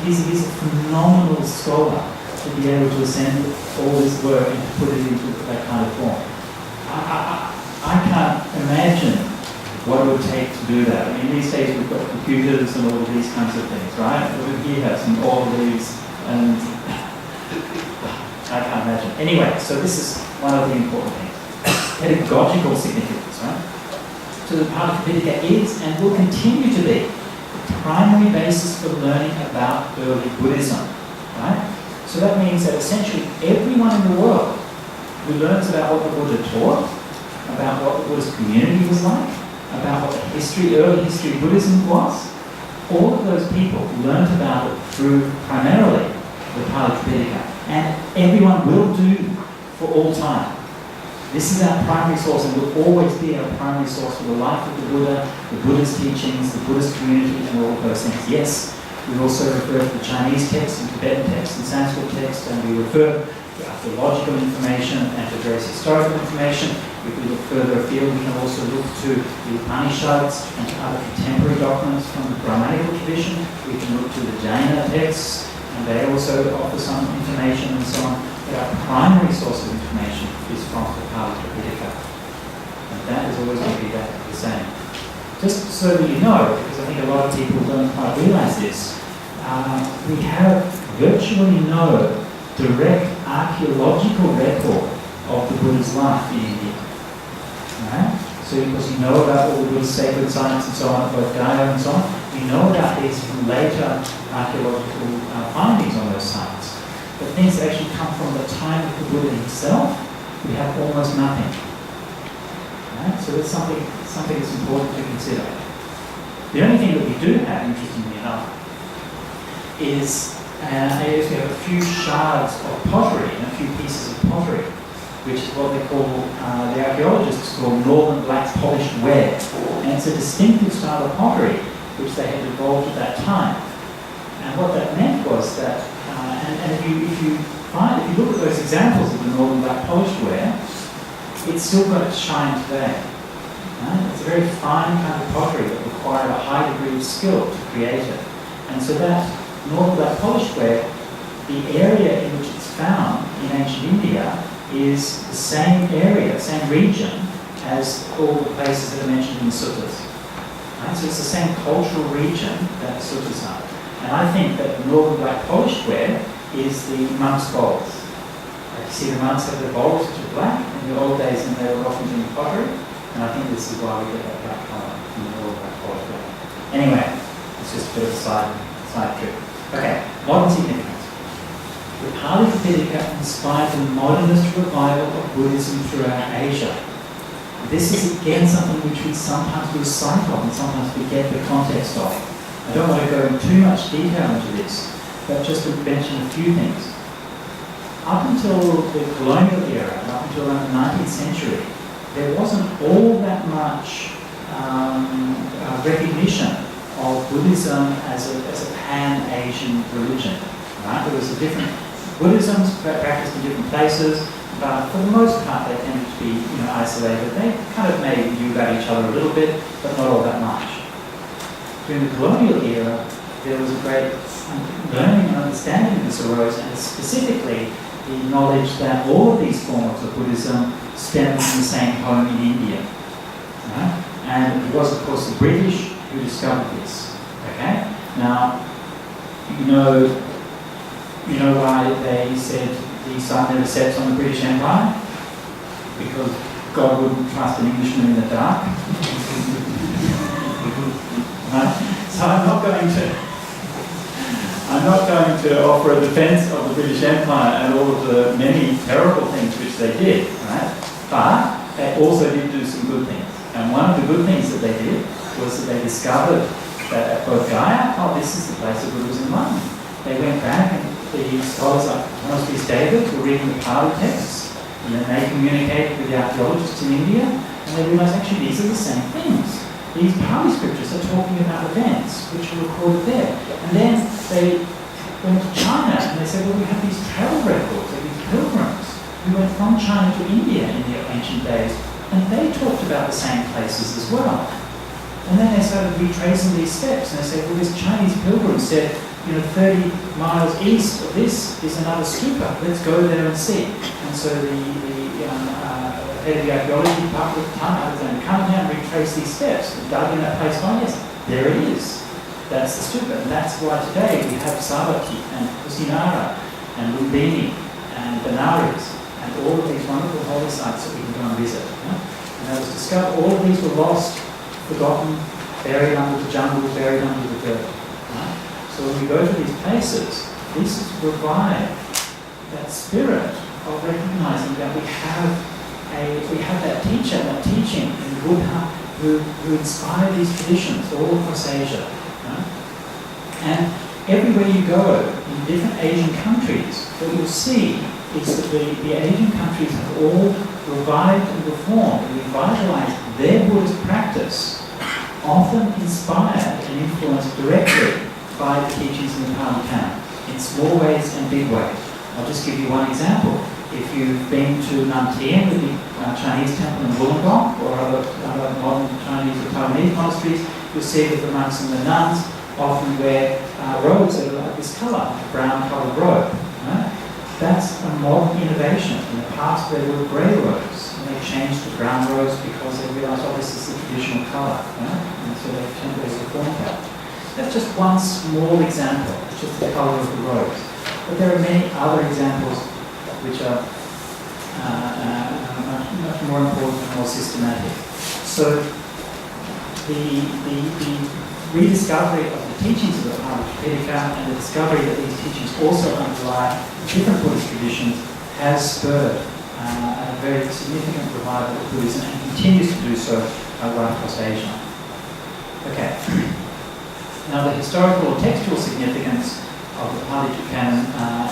He's a phenomenal scholar to be able to assemble all this work and to put it into that kind of form. I can't imagine what it would take to do that. I mean, these days we've got computers and all of these kinds of things, right? We have all of these, and I can't imagine. Anyway, so this is one of the important things. Pedagogical significance, right? So the Pali Tripitaka is and will continue to be the primary basis for learning about early Buddhism, right? So that means that essentially everyone in the world who learns about what the Buddha taught, about what the Buddhist community was like, about what the early history of Buddhism was, all of those people learned about it through primarily the Pali Tripitaka, and everyone will do for all time. This is our primary source and will always be our primary source for the life of the Buddha, the Buddha's teachings, the Buddhist community, and all of those things. Yes, we also refer to the Chinese text and Tibetan text and Sanskrit text, and we refer to archaeological information and to various historical information. If we look further afield, we can also look to the Upanishads and to other contemporary documents from the Brahmanical tradition. We can look to the Jaina texts, and they also offer some information and so on. But our primary source of information is from the Pali Tripitaka. And that is always going to be the same. Just so that you know, because I think a lot of people don't quite realise this, we have virtually no direct archaeological record of the Buddha's life in India. Right? So because you know about all the Buddha's sacred sites and so on, both Gaya and so on, you know about these later archaeological findings on those sites. But things that actually come from the time of the Buddha himself, we have almost nothing. Right? So that's something that's important to consider. The only thing that we do have, interestingly enough, is we have a few shards of pottery and a few pieces of pottery, which is what they call, the archaeologists call northern black polished ware. And it's a distinctive style of pottery which they had evolved at that time. And what that meant was that, and if you look at those examples of the northern black polished ware, it's still got its shine today. Right? It's a very fine kind of pottery that required a high degree of skill to create it. And so that northern black polished ware, the area in which it's found in ancient India is the same area, same region as all the places that are mentioned in the suttas. Right? So it's the same cultural region that the suttas are. And I think that the northern black polished ware is the monks' bowls. Like you see the monks have their bowls which are black in the old days, and they were often doing pottery. And I think this is why we get that black colour from the northern black polished ware. Anyway, it's just a bit of a side trip. Okay, modern significance. The Pali Tripitaka inspired the modernist revival of Buddhism throughout Asia. This is again something which we sometimes lose sight of and sometimes forget the context of. I don't want to go in too much detail into this, but just to mention a few things. Up until the colonial era, up until around the 19th century, there wasn't all that much recognition of Buddhism as a pan-Asian religion. Right? There was a different Buddhisms practiced in different places, but for the most part they tended to be isolated. They kind of maybe knew about each other a little bit, but not all that much. During the colonial era, there was a great learning and understanding of this arose, and specifically the knowledge that all of these forms of Buddhism stem from the same home in India. Right? And it was, of course, the British who discovered this. Okay? Now, you know why they said the sun never sets on the British Empire? Because God wouldn't trust an Englishman in the dark. Right? So I'm not going to offer a defence of the British Empire and all of the many terrible things which they did, right? But they also did do some good things. And one of the good things that they did was that they discovered that at both Gaya, this is the place of Buddhism in London. They went back, and the scholars like Thomas B. David were reading the Pali texts, and then they communicated with the archaeologists in India, and they realised actually these are the same things. These Pali scriptures are talking about events which were recorded there. And then they went to China and they said, well, we have these travel records of these pilgrims who went from China to India in the ancient days, and they talked about the same places as well. And then they started retracing these steps, and they said, well, this Chinese pilgrim said, 30 miles east of this is another stupa. Let's go there and see. And so the head of the archaeology department at the time, Alexander Cunningham, retraced these steps and dug in that place. Oh yes, there it is. That's the stupa. And that's why today we have Savatthi and Kusinara and Lumbini and Benares and all of these wonderful holy sites that we can go and visit. And it was discovered all of these were lost forgotten, buried under the jungle, buried under the dirt. Right? So when we go to these places, this is to provide that spirit of recognizing that we have that teacher, that teaching in the Buddha who inspired these traditions all across Asia. Right? And everywhere you go in different Asian countries, what you'll see is that the Asian countries have all revived and reformed and revitalized their Buddhist practice, often inspired and influenced directly by the teachings in the Pali canon, in small ways and big ways. I'll just give you one example. If you've been to Nam Tien, the Chinese temple in Wollongong, or other modern Chinese or Taiwanese monasteries, you'll see that the monks and the nuns often wear robes that are like this colour, a brown coloured robe. Right? That's a modern innovation. In the past they were grey robes, and they changed to brown robes because they realised, oh, this is the traditional colour. Right? And so they temporarily reformed that. That's just one small example. It's just the colour of the robes. But there are many other examples which are much more important and more systematic. So the rediscovery of the teachings of the Pali Tripitaka and the discovery that these teachings also underlie different Buddhist traditions has spurred a very significant revival of Buddhism and continues to do so right across Asia. Okay. Now the historical or textual significance of the Pali canon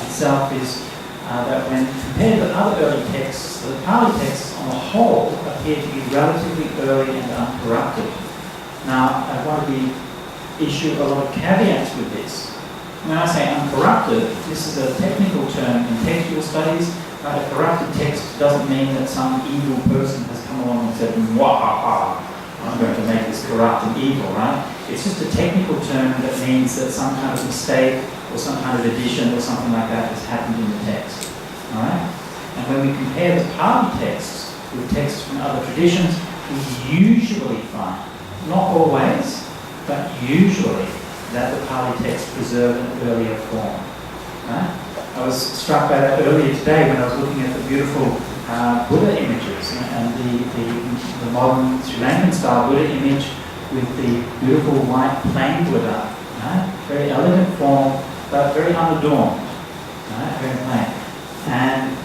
itself is that when compared with other early texts, the Pali texts on the whole appear to be relatively early and uncorrupted. Now, I want to issue a lot of caveats with this. When I say uncorrupted, this is a technical term in textual studies. A corrupted text doesn't mean that some evil person has come along and said, "Wah, I'm going to make this corrupt and evil," right? It's just a technical term that means that some kind of mistake or some kind of addition or something like that has happened in the text. All right? And when we compare the Pali texts with texts from other traditions, we usually find, not always, but usually, that the Pali text preserved an earlier form. Right? I was struck by that earlier today when I was looking at the beautiful Buddha images and the modern Sri Lankan style Buddha image with the beautiful white plain Buddha. Right? Very elegant form, but very unadorned. Right? Very plain. And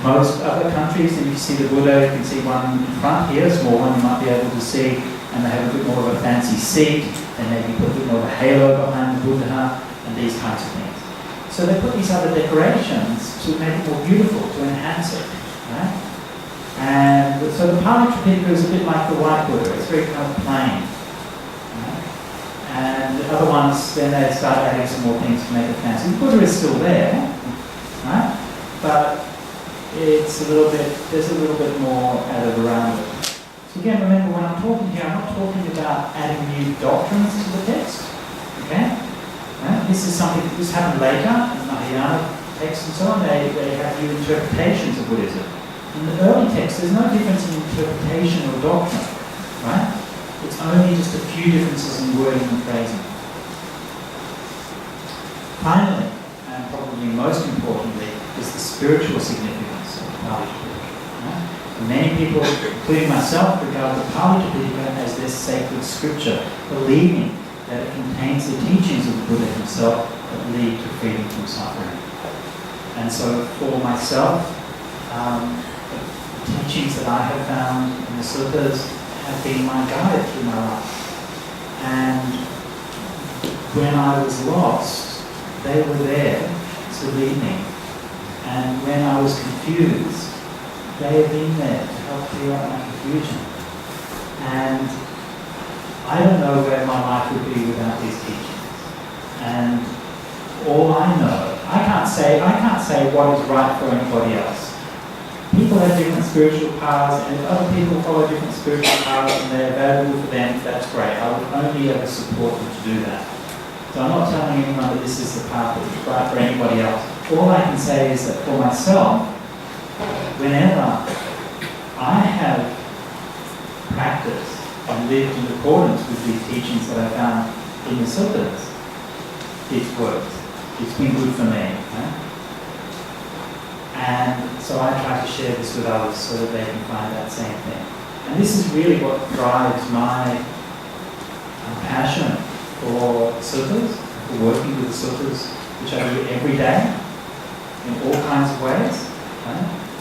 most other countries, and you see the Buddha, you can see one in front here, a small one you might be able to see, and they have a bit more of a fancy seat, and maybe put a bit more of a halo behind the Buddha, and these kinds of things. So they put these other decorations to make it more beautiful, to enhance it. Right? And so the Pali Tripitaka is a bit like the white Buddha, it's very kind of plain. Right? And the other ones, then they start adding some more things to make it fancy. The Buddha is still there, right? But it's there's a little bit more added around it. So again, remember when I'm talking here, I'm not talking about adding new doctrines to the text. Okay? Right? This is something, this happened later in Mahayana texts and so on. They have new interpretations of Buddhism. In the early text, there's no difference in interpretation or doctrine. Right? It's only just a few differences in wording and phrasing. Finally, and probably most importantly, is the spiritual significance of the Pali Tripitaka. Right? Many people, including myself, regard the Pali Tripitaka as their sacred scripture, believing that it contains the teachings of the Buddha himself that lead to freedom from suffering. And so for myself, the teachings that I have found in the suttas have been my guide through my life. And when I was lost, they were there to lead me. And when I was confused, they have been there to help clear up my confusion. And I don't know where my life would be without these teachings. And all I know, I can't say what is right for anybody else. People have different spiritual paths, and if other people follow different spiritual paths and they're valuable for them, that's great. I would only ever support them to do that. So I'm not telling anyone that this is the path that is right for anybody else. All I can say is that for myself, whenever I have practiced and lived in accordance with these teachings that I found in the suttas, it's worked. It's been good for me. Right? And so I try to share this with others so that they can find that same thing. And this is really what drives my passion for suttas, for working with suttas, which I do every day in all kinds of ways,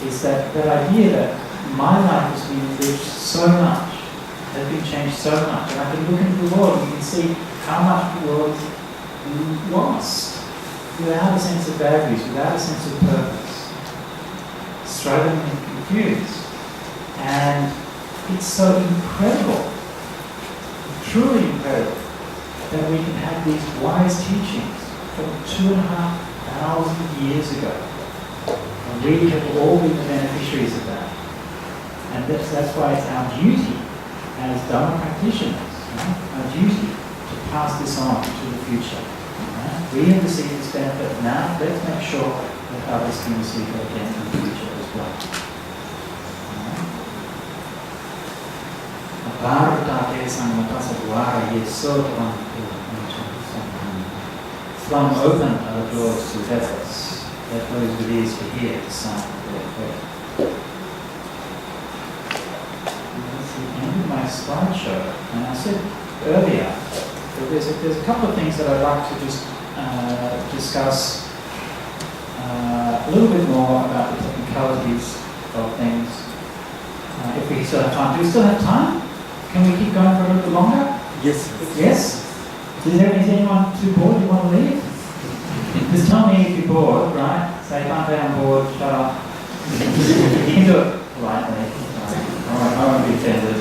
is that idea that my life has been enriched so much, has been changed so much, and I can look into the world and you can see how much the world lost without a sense of values, without a sense of purpose, struggling and confused. And it's so incredible, truly incredible, that we can have these wise teachings from 2,500 years ago. And we have all been the beneficiaries of that. And that's why it's our duty as Dharma practitioners, our duty to pass this on to the future. We have received this benefit now, let's make sure that others can receive it again in the future as well. Flung open are the doors to devils. Let those with ears to hear the sound of their prayer. That's the end of my slideshow. And I said earlier that there's a couple of things that I'd like to just discuss a little bit more about the technicalities of things. If we still have time. Do we still have time? Can we keep going for a little bit longer? Yes. Yes? Is anyone too bored? You want to leave? Just tell me if you're bored, right? Say, can't be on board, shut up. You can do it politely. Alright, I won't be offended.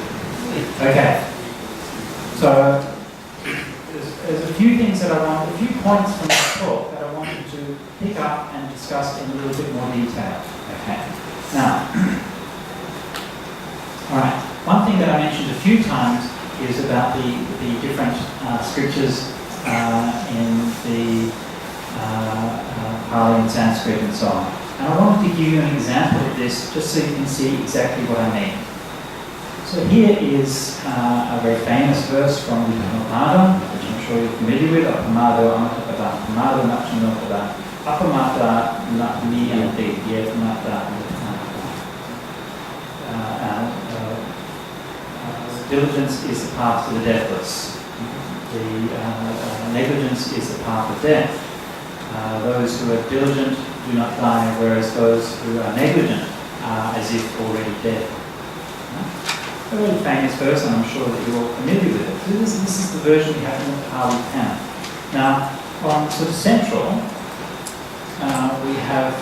Okay. So, there's a few things that a few points from this talk that I wanted to pick up and discuss in a little bit more detail. Okay. Now, alright, one thing that I mentioned a few times is about the different scriptures in the Pali and Sanskrit and so on. And I wanted to give you an example of this just so you can see exactly what I mean. So here is a very famous verse from the Dhammapada, which I'm sure you're familiar with. Apamado amatapada, apamado nachanopada, apamata niyante yetmata. Diligence is the path to the deathless. The negligence is the path of death. Those who are diligent do not die, whereas those who are negligent are as if already dead. A very famous verse, and I'm sure that you're all familiar with it. So this is the version we have in the Pali canon. Now, on sort of central, we have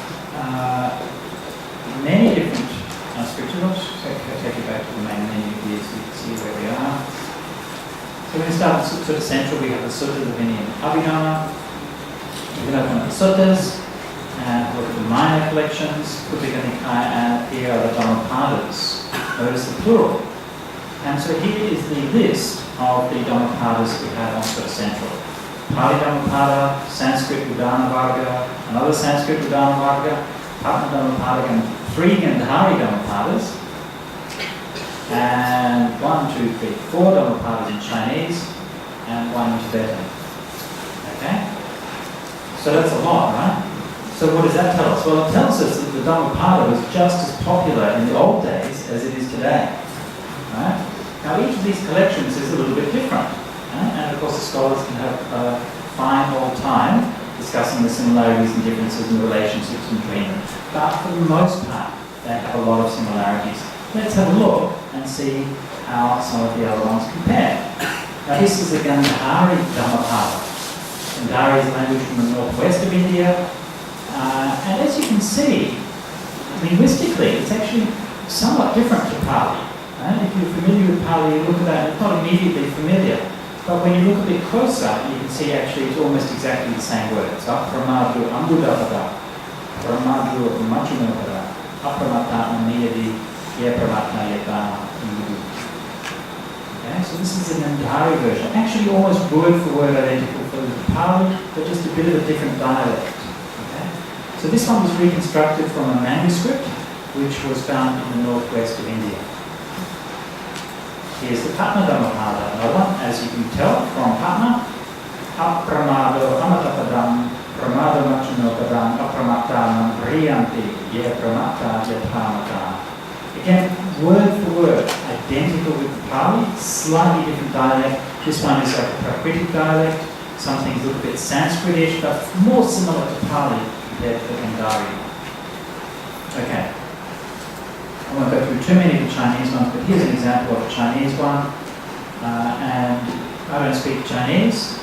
many different scriptures. I'll just take you back to the main menu here so you can see where we are. So we're going to start with sort of central. We have the Suttas of Abhidhamma. We can open up the Suttas and look at the minor collections, Pitaka Nikaya, and here are the Dhammapadas. Notice the plural. And so here is the list of the Dhammapadas we have on sort of central. Pali Dhammapada, Sanskrit Udana Varga, another Sanskrit Udana Varga, Patna Dhammapada, and 3 Gandhari Dhammapadas, and 1, 2, 3, 4 Dhammapadas in Chinese, and 1 in Tibetan. Okay? So that's a lot, right? So what does that tell us? Well, it tells us that the Dhammapada was just as popular in the old days as it is today. Right? Now each of these collections is a little bit different. Right? And of course the scholars can have a fine old time discussing the similarities and differences and the relationships between them. But for the most part, they have a lot of similarities. Let's have a look and see how some of the other ones compare. Now this is the Gandhari Dhammapada. Gandhari is a language from the northwest of India. And as you can see, linguistically, it's actually somewhat different to Pali. If you're familiar with Pali, you look at that and it's not immediately familiar. But when you look a bit closer, you can see actually it's almost exactly the same words. Apramadu ambudapada, apramadu machunapada, apramata amiyadi, yepramata yetana. Okay, so this is an Gandhari version. Actually almost word for word identical for the Pali, but just a bit of a different dialect. Okay? So this one was reconstructed from a manuscript which was found in the northwest of India. Here's the Patna Dhammapada, another one, as you can tell from Patna. Apramado amatapadam, pramado machunopadam, apramatanam briyanti, ye pramata yathamata. Again, word for word, identical. identical with the Pali, slightly different dialect. This one is like a Prakritic dialect. Some things look a bit Sanskritish, but more similar to Pali compared to the Gandhari. Okay. I won't go through too many of the Chinese ones, but here's an example of a Chinese one. And I don't speak Chinese.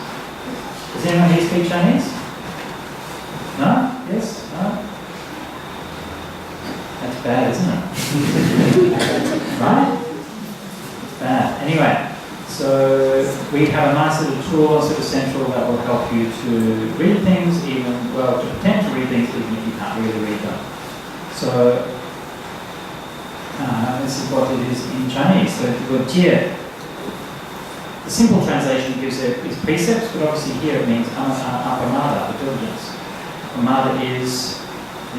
Does anyone here speak Chinese? No? Yes? No? That's bad, isn't it? Right? It's bad. Anyway, so we have a nice little tool, sort of central, that will help you to read things, even, well, to pretend to read things even if you can't really read them. So, this is what it is in Chinese. So the word jie, the simple translation gives it is precepts, but obviously here it means apamada, the diligence. Apamada is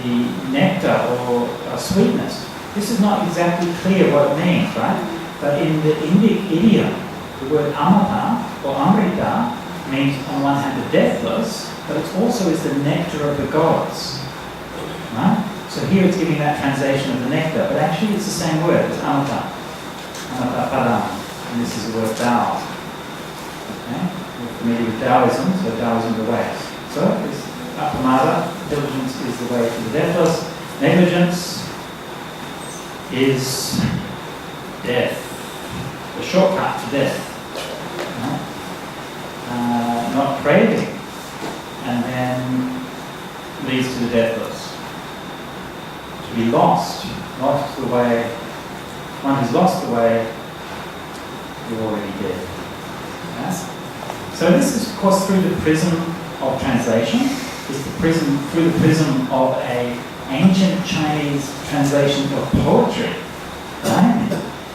the nectar or sweetness. This is not exactly clear what it means, right? But in the Indic idiom, the word amata or amrita means on one hand the deathless, but it also is the nectar of the gods, right? So here it's giving that translation of the nectar, but actually it's the same word, it's amata, amata padam, and this is the word Tao. Okay? We're familiar with Taoism, so Taoism the ways. So this apamada, diligence is the way to the deathless, negligence is death, the shortcut to death. Not craving, and then leads to the deathless. To be lost the way, one who's lost the way, you're already dead. Yes? So this is, of course, through the prism of translation. It's through the prism of an ancient Chinese translation of poetry, right?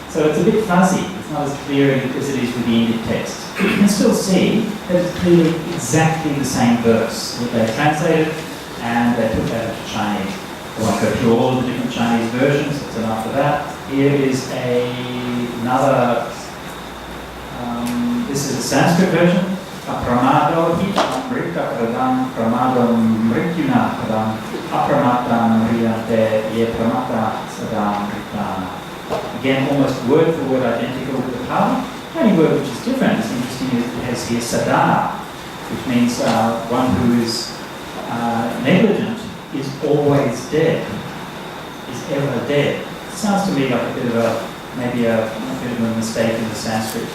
So it's a bit fuzzy. It's not as clear as it is with the Indic text. You can still see that it's clearly exactly the same verse that they translated and they put that into Chinese. I won't go through all of the different Chinese versions, that's enough of that. Here is another, this is a Sanskrit version. Apramado hi amrita pradam pramadam mrityuna padam apramatam mriyante ye pramata sadam mritana. Again, almost word for word identical with the Pali. The only word which is different, it's interesting, is it has here sadana, which means one who is negligent is always dead, is ever dead. It sounds to me like a bit of maybe a bit of a mistake in the Sanskrit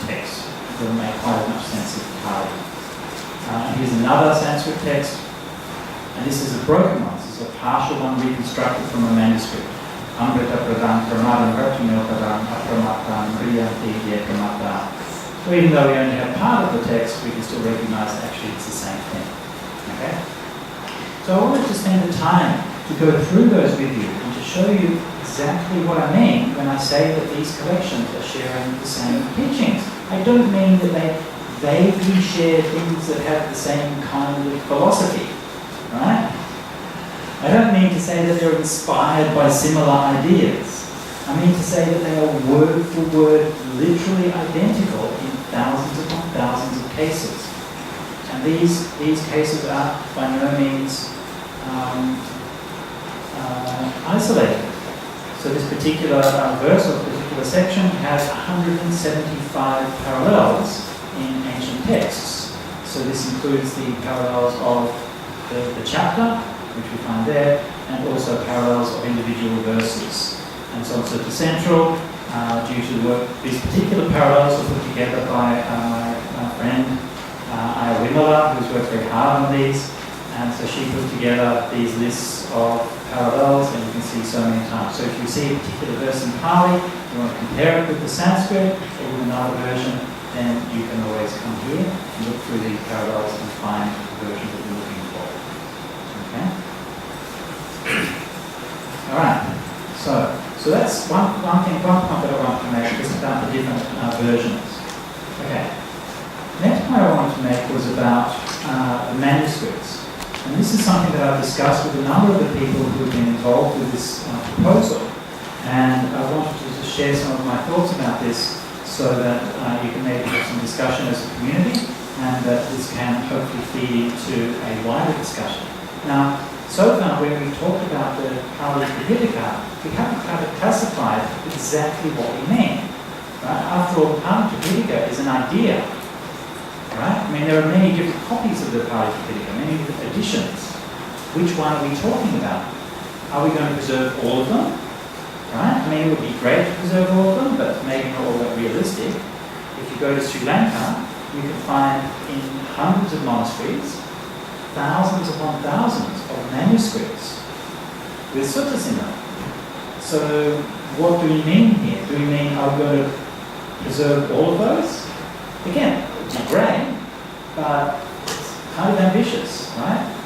text. It doesn't make quite as much sense as the Pali. And here's another Sanskrit text, and this is a broken one. This is a partial one reconstructed from a manuscript. Amrita pradam pramadam rachino padam apramatam mriyanti ye pramata. So even though we only have part of the text, we can still recognize actually it's the same thing. Okay? So I wanted to spend the time to go through those with you and to show you exactly what I mean when I say that these collections are sharing the same teachings. I don't mean that they vaguely share things that have the same kind of philosophy, right? I don't mean to say that they're inspired by similar ideas. I mean to say that they are word for word, literally identical in thousands upon thousands of cases. And these cases are by no means isolated. So this particular verse or particular section has 175 parallels in ancient texts. So this includes the parallels of the chapter, which we find there, and also parallels of individual verses. And so it's the central, due to the work, these particular parallels were put together by my friend Aya Wimala, who's worked very hard on these. And so she put together these lists of parallels, and you can see so many times. So if you see a particular verse in Pali, you want to compare it with the Sanskrit or with another version, then you can always come here and look through these parallels and find the version that you're looking for. Okay? Alright, so that's one point that I wanted to make, just about the different versions. Okay. Next point I wanted to make was about the manuscripts. And this is something that I've discussed with a number of the people who have been involved with this proposal. And I wanted to just share some of my thoughts about this so that you can maybe have some discussion as a community, and that this can hopefully feed into a wider discussion. Now, so far when we talked about the Pali Tripitaka, we haven't kind of classified exactly what we mean. Right? After all, Pali Tripitaka is an idea. Right? I mean, there are many different copies of the Pali Tripitaka, many different editions. Which one are we talking about? Are we going to preserve all of them? Right? I mean, it would be great to preserve all of them, but maybe not all that realistic. If you go to Sri Lanka, you can find in hundreds of monasteries, thousands upon thousands of manuscripts with suttas in them. So, what do we mean here? Do we mean are we going to preserve all of those? Again, it would be great, but it's kind of ambitious, right?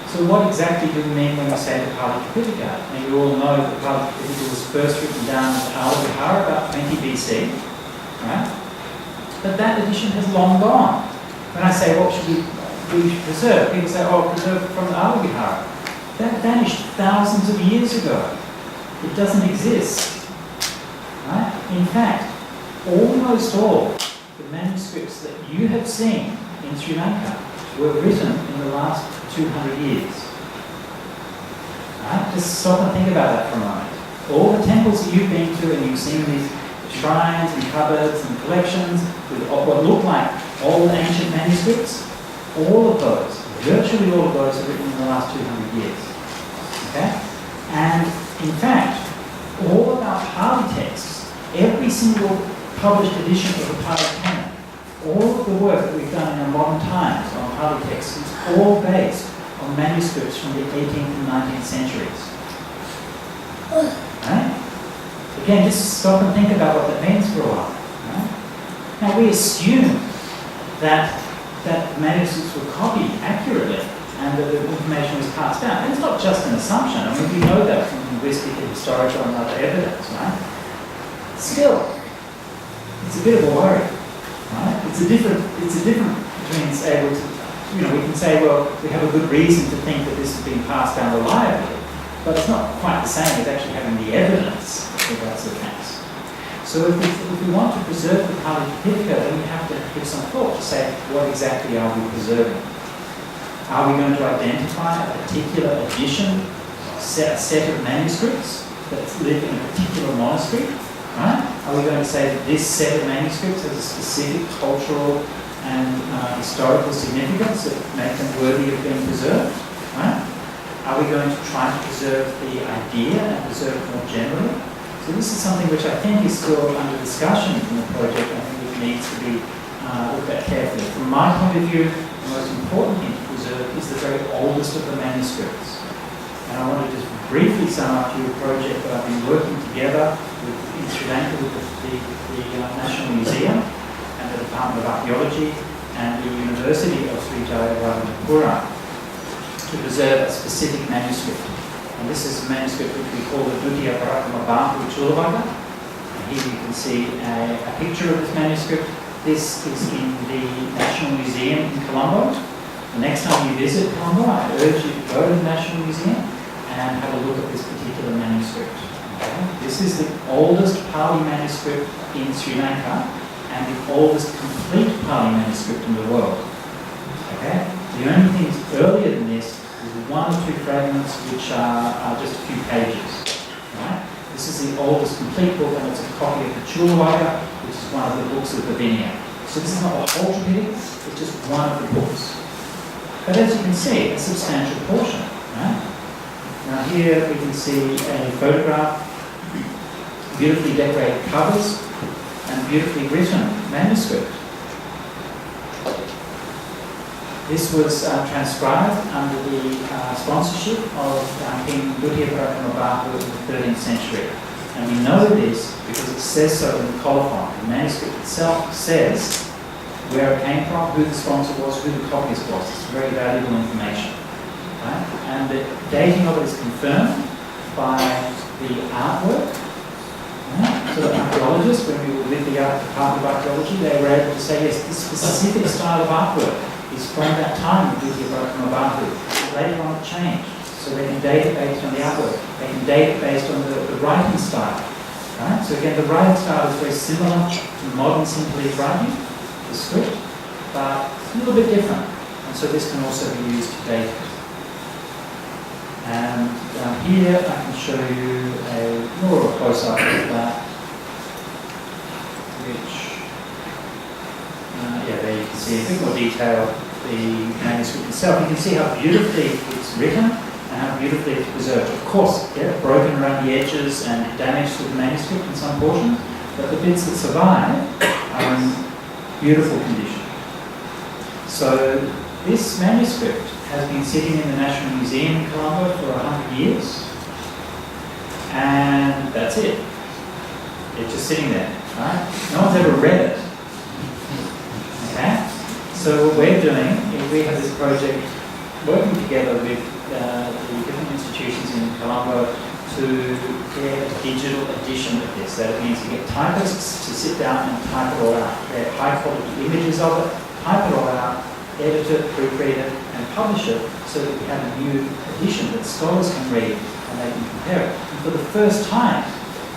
So what exactly do we mean when we say the Pali Tripitaka? And you all know that the Pali Tripitaka was first written down in Abiwandana about 20 BC, right? But that edition has long gone. When I say what should we preserve, people say, oh, preserve from the Abiwandana. That vanished thousands of years ago. It doesn't exist, right? In fact, almost all the manuscripts that you have seen in Sri Lanka were written in the last 200 years. Right? Just stop and think about that for a moment. All the temples that you've been to and you've seen these shrines and cupboards and collections with what look like old ancient manuscripts, all of those, virtually all of those are written in the last 200 years. Okay? And in fact, all of our Pali texts, every single published edition of the Pali canon, all of the work that we've done in our modern times on Pali texts is all based on manuscripts from the 18th and 19th centuries. Right? Again, just stop and think about what that means for a while. Right? Now, we assume that manuscripts were copied accurately and that the information was passed down. And it's not just an assumption. I mean, we know that from linguistic and historical and other evidence, right? Still, it's a bit of a worry. Right? It's a different between able to, we can say, well, we have a good reason to think that this has been passed down reliably, but it's not quite the same as actually having the evidence that that's the case. So if we want to preserve the Pali Tripitaka, then we have to give some thought to say, what exactly are we preserving? Are we going to identify a particular edition, a set of manuscripts that live in a particular monastery? Right? Are we going to say that this set of manuscripts has a specific cultural and historical significance that make them worthy of being preserved? Right? Are we going to try to preserve the idea and preserve it more generally? So this is something which I think is still under discussion in the project. I think it needs to be looked at carefully. From my point of view, the most important thing to preserve is the very oldest of the manuscripts. And I want to just briefly sum up to you a project that I've been working together in Sri Lanka with the National Museum and the Department of Archaeology and the University of Tri Pitaka Abiwandana to preserve a specific manuscript. And this is a manuscript which we call the Tripitaka Abiwandana. And here you can see a picture of this manuscript. This is in the National Museum in Colombo. The next time you visit Colombo, I urge you to go to the National Museum and have a look at this particular manuscript. Okay? This is the oldest Pali manuscript in Sri Lanka and the oldest complete Pali manuscript in the world. Okay? The only thing that's earlier than this is one or two fragments which are just a few pages. Right? This is the oldest complete book, and it's a copy of the Chulawaga, which is one of the books of the Vinaya. So this is not the whole Tripitaka, it's just one of the books. But as you can see, a substantial portion. Right? Now here we can see a photograph, beautifully decorated covers, and beautifully written manuscript. This was transcribed under the sponsorship of King Tripitaka in the 13th century. And we know this because it says so in the colophon. The manuscript itself says where it came from, who the sponsor was, who the copyist was. It's very valuable information. Right? And the dating of it is confirmed by the artwork. Right? So the archaeologists, when we were with the Department of Archaeology, they were able to say, yes, this specific style of artwork is from that time of Tripitaka. Later on it changed. So they can date it based on the artwork. They can date it based on the writing style. Right? So again, the writing style is very similar to modern Sinhalese writing, the script, but it's a little bit different. And so this can also be used to date it. And Down here, I can show you more of a close-up of that, which, yeah, there you can see in a bit more detail the manuscript itself. You can see how beautifully it's written and how beautifully it's preserved. Of course, yeah, broken around the edges and damaged to the manuscript in some portions, but the bits that survive are in beautiful condition. So this manuscript has been sitting in the National Museum in Colombo for 100 years, and that's it. It's just sitting there, right? No one's ever read it. Okay? So what we're doing is we have this project working together with the different institutions in Colombo to create a digital edition of this. That means you get typists to sit down and type it all out. Create high quality images of it, type it all out, edit it, proofread it, and publish it so that we have a new edition that scholars can read and they can compare it. And for the first time,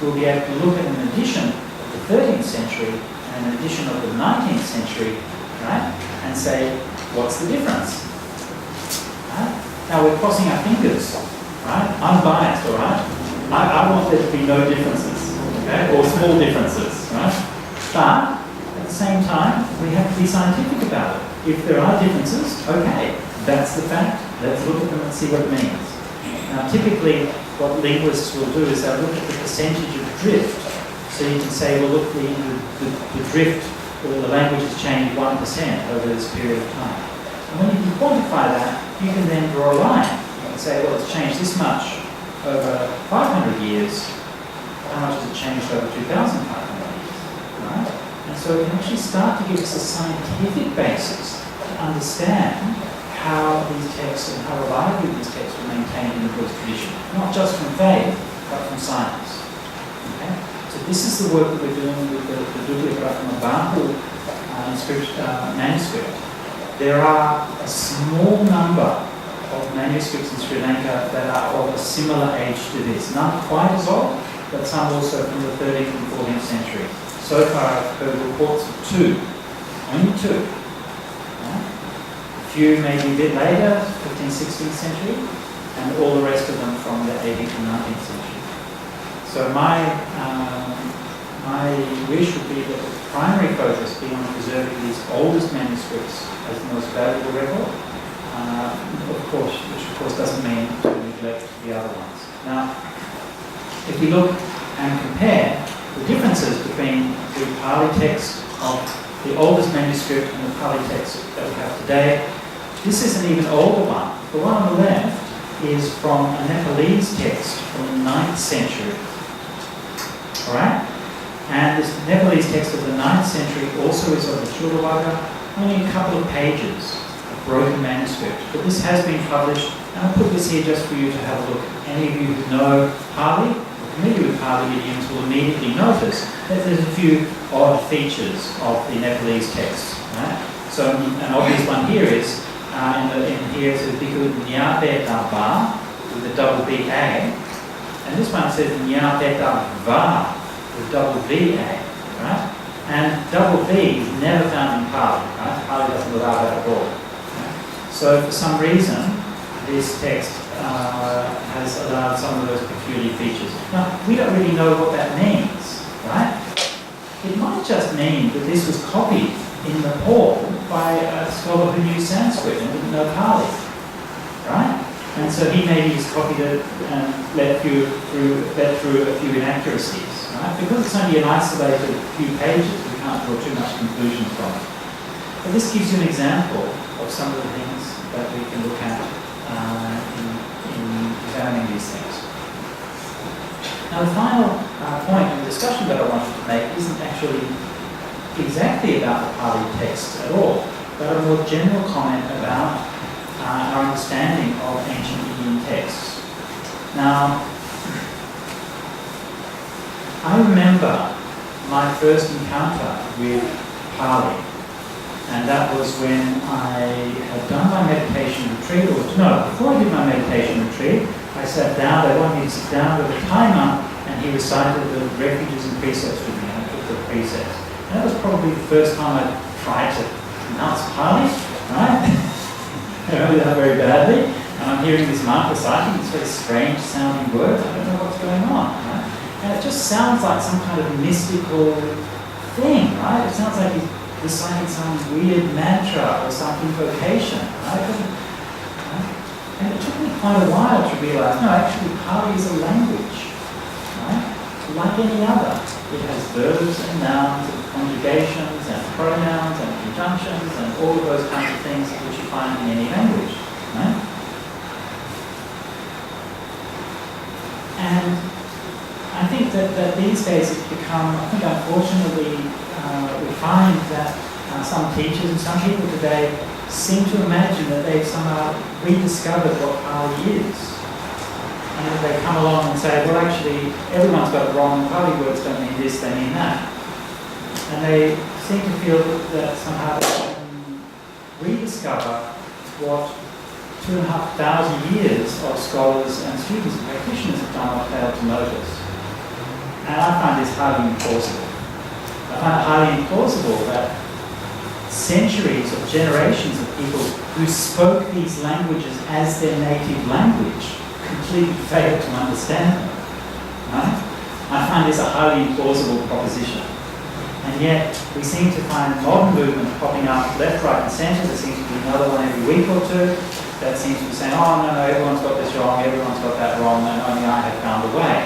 we'll be able to look at an edition of the 13th century and an edition of the 19th century, right? And say, what's the difference? Right? Now we're crossing our fingers, right? I'm biased, all right? I want there to be no differences, okay? Or small differences, right? But at the same time, we have to be scientific about it. If there are differences, okay, that's the fact. Let's look at them and see what it means. Now, typically, what linguists will do is they'll look at the percentage of drift. So you can say, well, look, the drift or the language has changed 1% over this period of time. And when you can quantify that, you can then draw a line. You can say, well, it's changed this much over 500 years. How much has it changed over 2,500 years? Right? And so it can actually start to give us a scientific basis to understand how these texts and how reliably these texts were maintained in the Buddhist tradition. Not just from faith, but from science. Okay? So this is the work that we're doing with the Dukkha Bahu manuscript. There are a small number of manuscripts in Sri Lanka that are of a similar age to this. Not quite as old, but some also from the 13th and 14th century. So far I've heard reports of 2, only 2. Right? A few maybe a bit later, 15th, 16th century, and all the rest of them from the 18th and 19th century. So my wish would be that the primary focus be on preserving these oldest manuscripts as the most valuable record, which of course doesn't mean to neglect the other ones. Now, if we look and compare the differences between the Pali text of the oldest manuscript and the Pali text that we have today, this is an even older one. The one on the left is from a Nepalese text from the 9th century. Alright? And this Nepalese text of the 9th century also is of the Chulawaka, only a couple of pages of broken manuscript. But this has been published, and I'll put this here just for you to have a look. Any of you who know Pali, familiar with Pali idioms, will immediately notice that there's a few odd features of the Nepalese text. Right? So an obvious one here is, in here it says Bhikkhu Nya Beta Va with a double B-A, and this one says Nya Beta Va with double V-A, right? And double V is never found in Pali, right? Pali doesn't allow that at all. Right? So for some reason, this text has allowed some of those peculiar features. Now, we don't really know what that means, right? It might just mean that this was copied in Nepal by a scholar who knew Sanskrit and didn't know Pali, right? And so he maybe just copied it and let through a few inaccuracies, right? Because it's only an isolated few pages, we can't draw too much conclusion from it. But this gives you an example of some of the things that we can look at in examining these things. Now the final point in the discussion that I wanted to make isn't actually exactly about the Pali text at all, but a more general comment about our understanding of ancient Indian texts. Now, I remember my first encounter with Pali, and that was when I had done my meditation retreat, before I did my meditation retreat, I sat down, they wanted me to sit down with a timer, and he recited the refuges and precepts with me, and I took the precepts. And that was probably the first time I tried to pronounce Pali, right? I remember that very badly, and I'm hearing this monk reciting this very strange sounding words. I don't know what's going on. Right? And it just sounds like some kind of mystical thing, right? It sounds like he's reciting some weird mantra or some invocation, right? And it took me quite a while to realise, no, actually Pali is a language, right? Like any other. It has verbs and nouns and conjugations and pronouns and conjunctions and all of those kinds of things which you find in any language, right? And I think that these days it's become, I think unfortunately, we find that some teachers and some people today seem to imagine that they've somehow rediscovered what Pali is. And they come along and say, well actually, everyone's got it wrong, Pali words don't mean this, they mean that. And they seem to feel that somehow they can rediscover what 2,500 years of scholars and students and practitioners have done what failed to notice. And I find this highly implausible. I find it highly implausible that centuries or generations of people who spoke these languages as their native language completely failed to understand them. Right? I find this a highly implausible proposition. And yet we seem to find modern movements popping up left, right and centre. There seems to be another one every week or two that seems to be saying, oh no, everyone's got this wrong, everyone's got that wrong, and only I have found a way.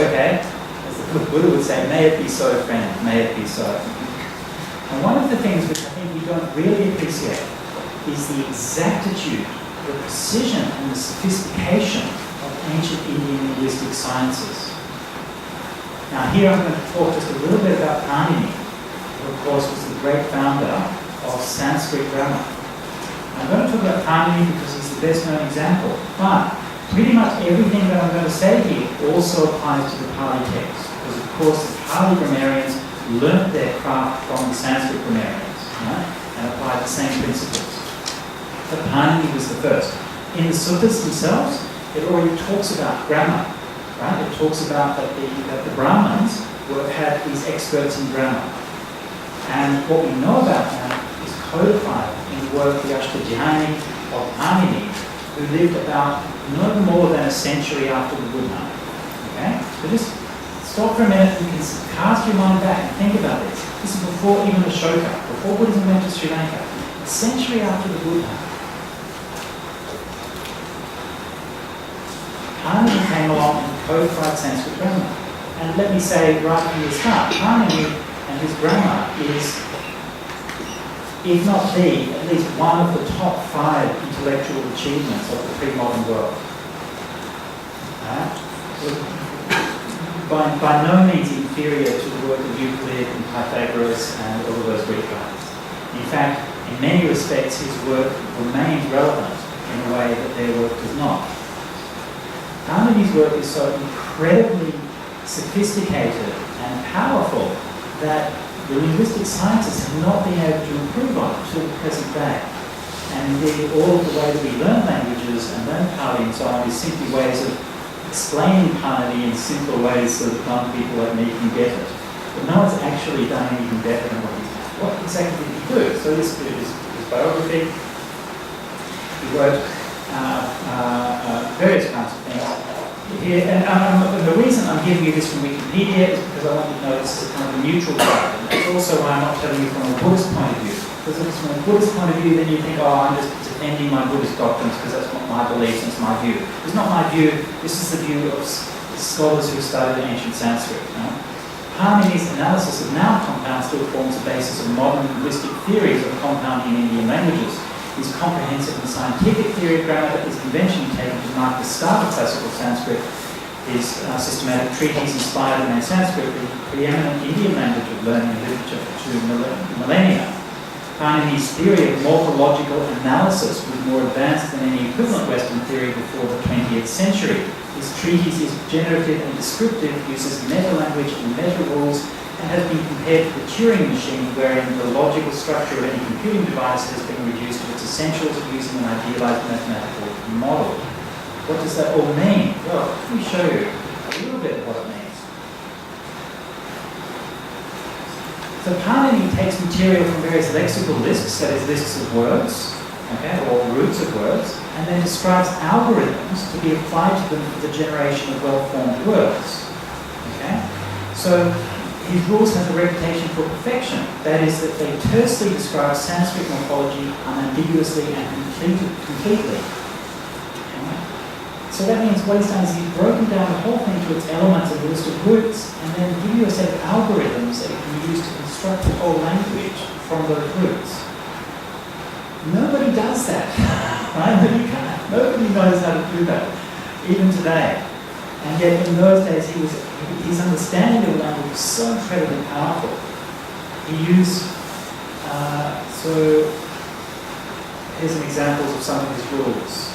Okay, as the Buddha would say, may it be so, friend, may it be so. And one of the things which I think we don't really appreciate is the exactitude, the precision and the sophistication of ancient Indian linguistic sciences. Now here I'm going to talk just a little bit about Panini, who of course was the great founder of Sanskrit grammar. I'm going to talk about Panini because he's the best known example, but pretty much everything that I'm going to say here also applies to the Pali text, because of course the Pali grammarians learnt their craft from the Sanskrit grammarians, right? And applied the same principles. But Panini was the first. In the suttas themselves, it already talks about grammar, right? It talks about that the Brahmins had these experts in grammar. And what we know about that is codified in the work of the Ashtadhyani of Panini, who lived about no more than a century after the Buddha. Okay? So just stop for a minute and cast your mind back and think about this. This is before even Ashoka, before Buddhism went to Sri Lanka. A century after the Buddha. Panini came along and codified Sanskrit grammar. And let me say right from the start, Panini and his grammar is, if not the, at least one of the top 5 intellectual achievements of the pre-modern world. By no means inferior to the work of Euclid and Pythagoras and all of those Greek guys. In fact, in many respects, his work remains relevant in a way that their work does not. Panini's work is so incredibly sophisticated and powerful that the linguistic sciences have not been able to improve on it till the present day. And indeed, all of the way that we learn languages and learn Pali and so on is simply ways of explaining Pali in simpler ways so that young people like me can get it. But no one's actually done anything better than what exactly did he do? So this is his biography. He wrote various kinds of things. Here, and the reason I'm giving you this from Wikipedia is because I want you to know this is a kind of a neutral guide. And that's also why I'm not telling you from a Buddhist point of view. Because if it's from a Buddhist point of view, then you think, oh, I'm just defending my Buddhist doctrines because that's not my beliefs and it's my view. It's not my view, this is the view of scholars who studied ancient Sanskrit. Right? Panini's analysis of noun compounds still forms the basis of modern linguistic theories of compounding in Indian languages. His comprehensive and scientific theory of grammar that is conventionally taken to mark the start of classical Sanskrit, his systematic treatise inspired in Sanskrit, the preeminent Indian language of learning and literature for 2 millennia. Panini's theory of morphological analysis was more advanced than any equivalent Western theory before the 20th century. His treatise is generative and descriptive, uses meta-language and meta-rules, and has been compared to the Turing machine, wherein the logical structure of any computing device has been reduced to its essentials using an idealized mathematical model. What does that all mean? Well, let me show you a little bit of what it means. So Panini takes material from various lexical lists, that is lists of words, okay, or roots of words, and then describes algorithms to be applied to them for the generation of well-formed words. Okay? So his rules have a reputation for perfection. That is, that they tersely describe Sanskrit morphology unambiguously and completely. Okay? So that means what he's done is he's broken down the whole thing to its elements and a list of roots, and then give you a set of algorithms that you can use to construct the whole language from those roots. Nobody does that, right? Nobody knows how to do that, even today. And yet in those days, his understanding of the language was so incredibly powerful. He used, so here's some examples of some of his rules.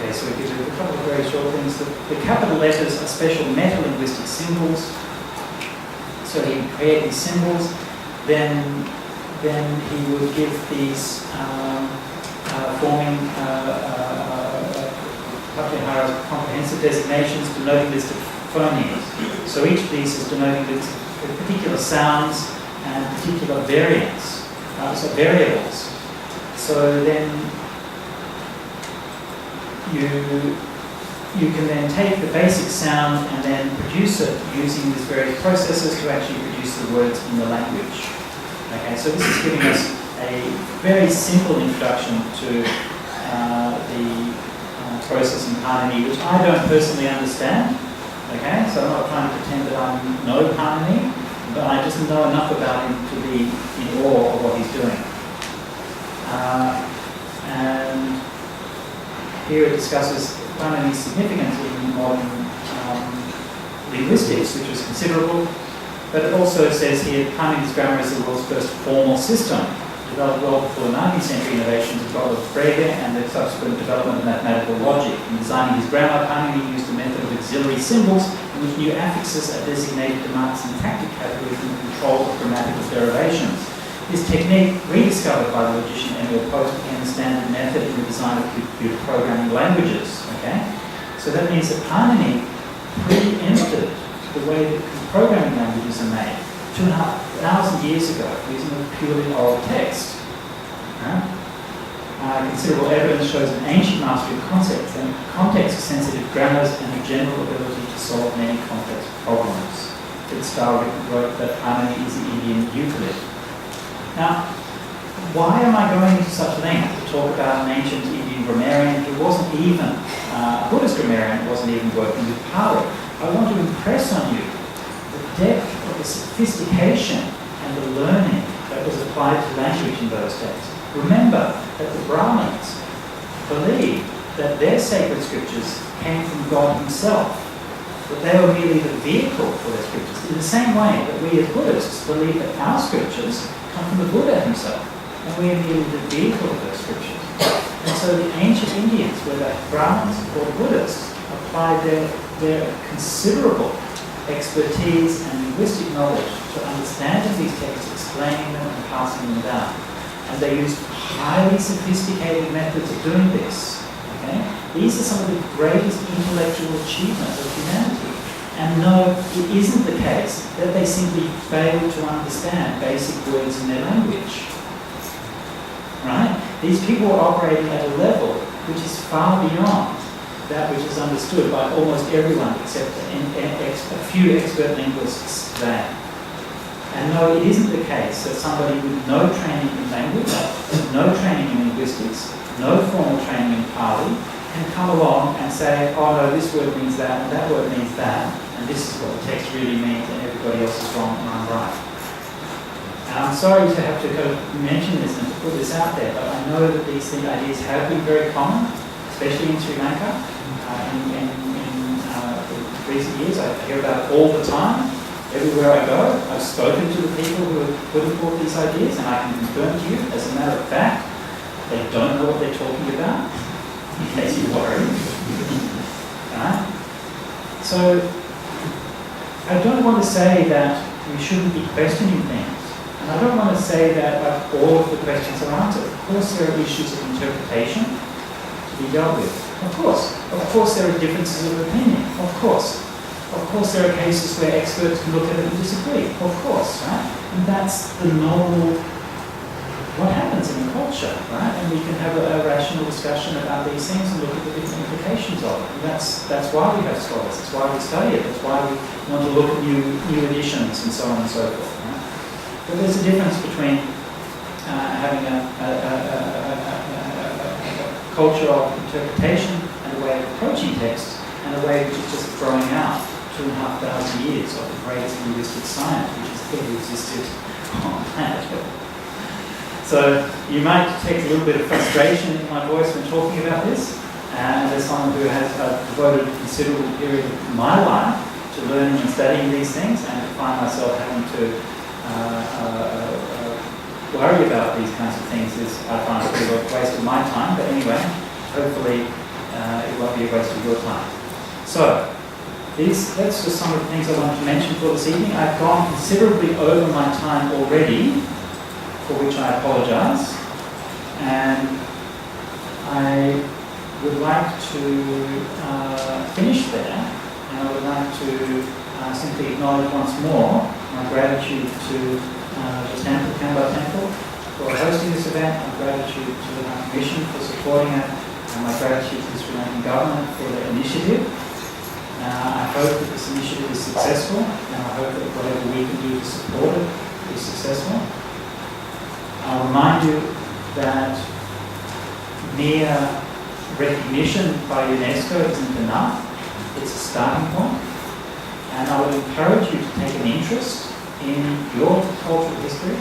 Okay, so he gives you a couple of very short things. The capital letters are special meta-linguistic symbols. So he would create these symbols, then he would give these forming comprehensive designations denoting list of phonemes. So each of these is denoting list of particular sounds and particular variants, so variables. So then you can then take the basic sound and then produce it using these various processes to actually produce the words in the language. Okay, so this is giving us a very simple introduction to the process in Parnani, which I don't personally understand. Okay, so I'm not trying to pretend that I know Parnani, but I just know enough about him to be in awe of what he's doing. And here it discusses Parnani's significance in modern linguistics, which is considerable. But it also says here, Parnani's grammar is the world's first formal system, developed well before the 19th century innovations of Gottlob Frege and the subsequent development of mathematical logic. In designing his grammar, Parnani used a method of auxiliary symbols in which new affixes are designated to mark syntactic categories and control of grammatical derivations. This technique, rediscovered by the logician Emil Post, became the standard method in the design of computer programming languages. Okay? So that means that Parnani preempted the way that programming languages are made 2,500 years ago using a purely oral text. Considerable evidence shows an ancient mastery of concepts and context-sensitive grammars and a general ability to solve many complex problems. Fitzgerald wrote that Parnani is the Indian Euclid. Now, why am I going into such length to talk about an ancient Indian grammarian who wasn't even, a Buddhist grammarian who wasn't even working with Pali? I want to impress on you the depth of the sophistication and the learning that was applied to language in those days. Remember that the Brahmins believed that their sacred scriptures came from God himself, that they were merely the vehicle for their scriptures, in the same way that we as Buddhists believe that our scriptures come from the Buddha himself, and we are merely the vehicle of those scriptures. And so the ancient Indians, whether Brahmins or Buddhists, applied their considerable expertise and linguistic knowledge to understanding these texts, explaining them and passing them down. And they used highly sophisticated methods of doing this. Okay? These are some of the greatest intellectual achievements of humanity. And no, it isn't the case that they simply failed to understand basic words in their language. Right? These people were operating at a level which is far beyond that which is understood by almost everyone except a few expert linguists today. And no, it isn't the case that somebody with no training in language, no training in linguistics, no formal training in Pali, can come along and say, oh no, this word means that, and that word means that, and this is what the text really means, and everybody else is wrong and I'm right. And I'm sorry to have to kind of mention this and to put this out there, but I know that these ideas have been very common, especially in Sri Lanka. In recent years, I hear about it all the time. Everywhere I go, I've spoken to the people who have put forth these ideas, and I can confirm to you, as a matter of fact, they don't know what they're talking about, in case you're worried. Right? So, I don't want to say that we shouldn't be questioning things. And I don't want to say that all of the questions are answered. Of course, there are issues of interpretation to be dealt with. Of course there are differences of opinion, of course there are cases where experts can look at it and disagree, of course, right? And that's the normal, what happens happens in a culture, right? And we can have a rational discussion about these things and look at the different implications of it. And that's why we have scholars, that's why we study it, that's why we want to look at new editions and so on and so forth. Right? But there's a difference between having a culture of interpretation and a way of approaching text and a way which is just throwing out 2,500 years of the greatest linguistic science which has ever existed on planet Earth. So you might detect a little bit of frustration in my voice when talking about this, and as someone who has devoted a considerable period of my life to learning and studying these things, and to find myself having to worry about these kinds of things is, I find, a bit of a waste of my time. But anyway, hopefully it won't be a waste of your time. So that's just some of the things I wanted to mention for this evening. I've gone considerably over my time already, for which I apologise, and I would like to finish there, and I would like to simply acknowledge once more my gratitude to the Temple, Canberra Temple, for hosting this event, my gratitude to the Commission for supporting it, and my gratitude to the Sri Lankan government for their initiative. I hope that this initiative is successful, and I hope that whatever we can do to support it is successful. I'll remind you that mere recognition by UNESCO isn't enough. It's a starting point. And I would encourage you to take an interest in your cultural history.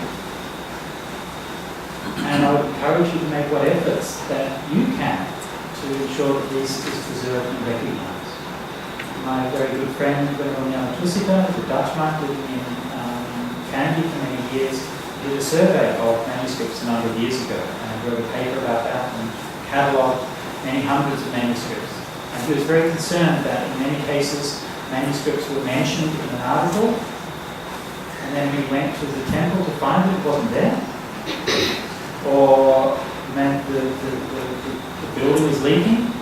And I would encourage you to make what efforts that you can to ensure that this is preserved and recognised. My very good friend, Register-UNESCO, the Dutch monk living in Candy for many years, did a survey of manuscripts a number of years ago and wrote a paper about that and catalogued many hundreds of manuscripts. And he was very concerned that in many cases manuscripts were mentioned in an article, and then we went to the temple to find it wasn't there, or meant the building was leaking,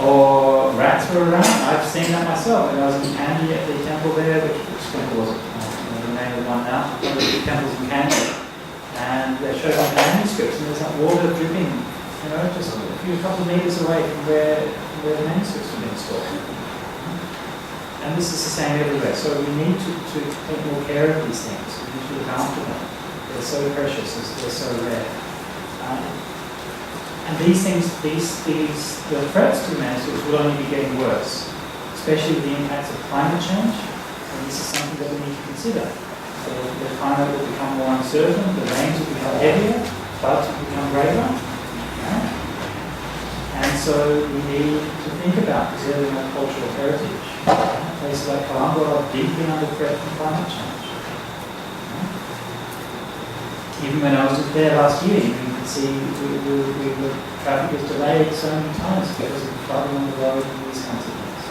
or rats were around. I've seen that myself when I was in Kandy at the temple there, which temple was it? The name of one now, one of the big temples in Kandy, and they showed us manuscripts, and there's like water dripping, just a couple of meters away from where the manuscripts were being stored. And this is the same everywhere. So we need to take more care of these things. We need to look after them. They're so precious, they're so rare. And these things, the threats to the manuscripts will only be getting worse, especially with the impacts of climate change. And this is something that we need to consider. So the climate will become more uncertain, the rains will become heavier, floods will become greater. And so we need to think about preserving our cultural heritage. Places like Colombo are deeply under threat from climate change. Even when I was there last year, you can see traffic was delayed so many times because of the flooding on the road and these kinds of things.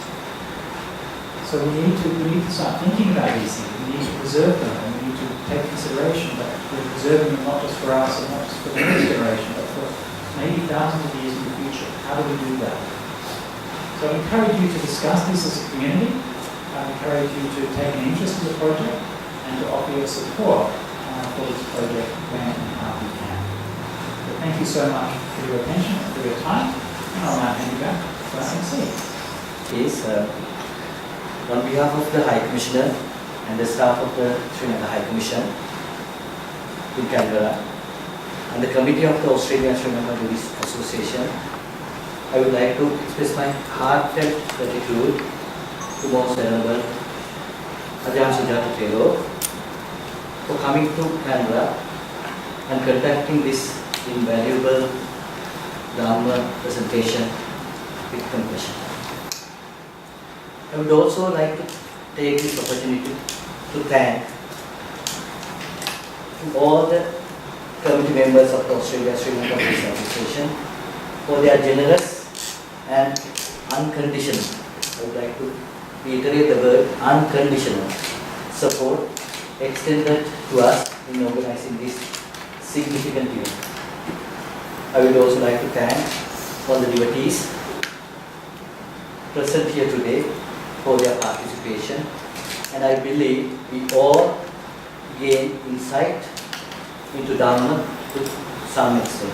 So we need to start thinking about these things. We need to preserve them, and we need to take consideration that we're preserving them not just for us and not just for the next generation, but for maybe thousands of years in the future. How do we do that? So I encourage you to discuss this as a community. I encourage you to take an interest in the project and to offer your support for this project when and how we can. So thank you so much for your attention and for your time. And I'll now hand you back to our MC. Yes, on behalf of the High Commissioner and the staff of the Sri Lanka High Commission in Canberra and the committee of the Australian Sri Lanka Buddhist Association, I would like to express my heartfelt gratitude to Most Venerable Ajahn Sujato Thero for coming to Canberra and conducting this invaluable Dhamma presentation with compassion. I would also like to take this opportunity to thank all the committee members of the Australia Sri Lanka Buddhist Association for their generous and unconditional, I would like to reiterate the word unconditional support extended to us in organizing this significant event. I would also like to thank all the devotees present here today for their participation, and I believe we all gain insight into Dharma to some extent.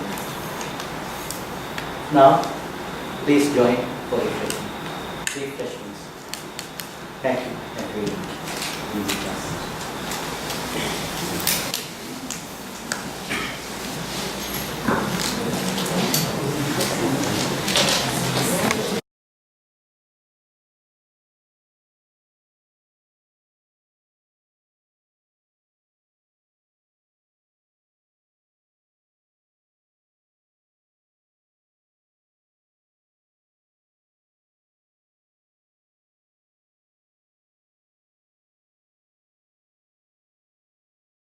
Now, please join for refreshments. Thank you. Thank you very much.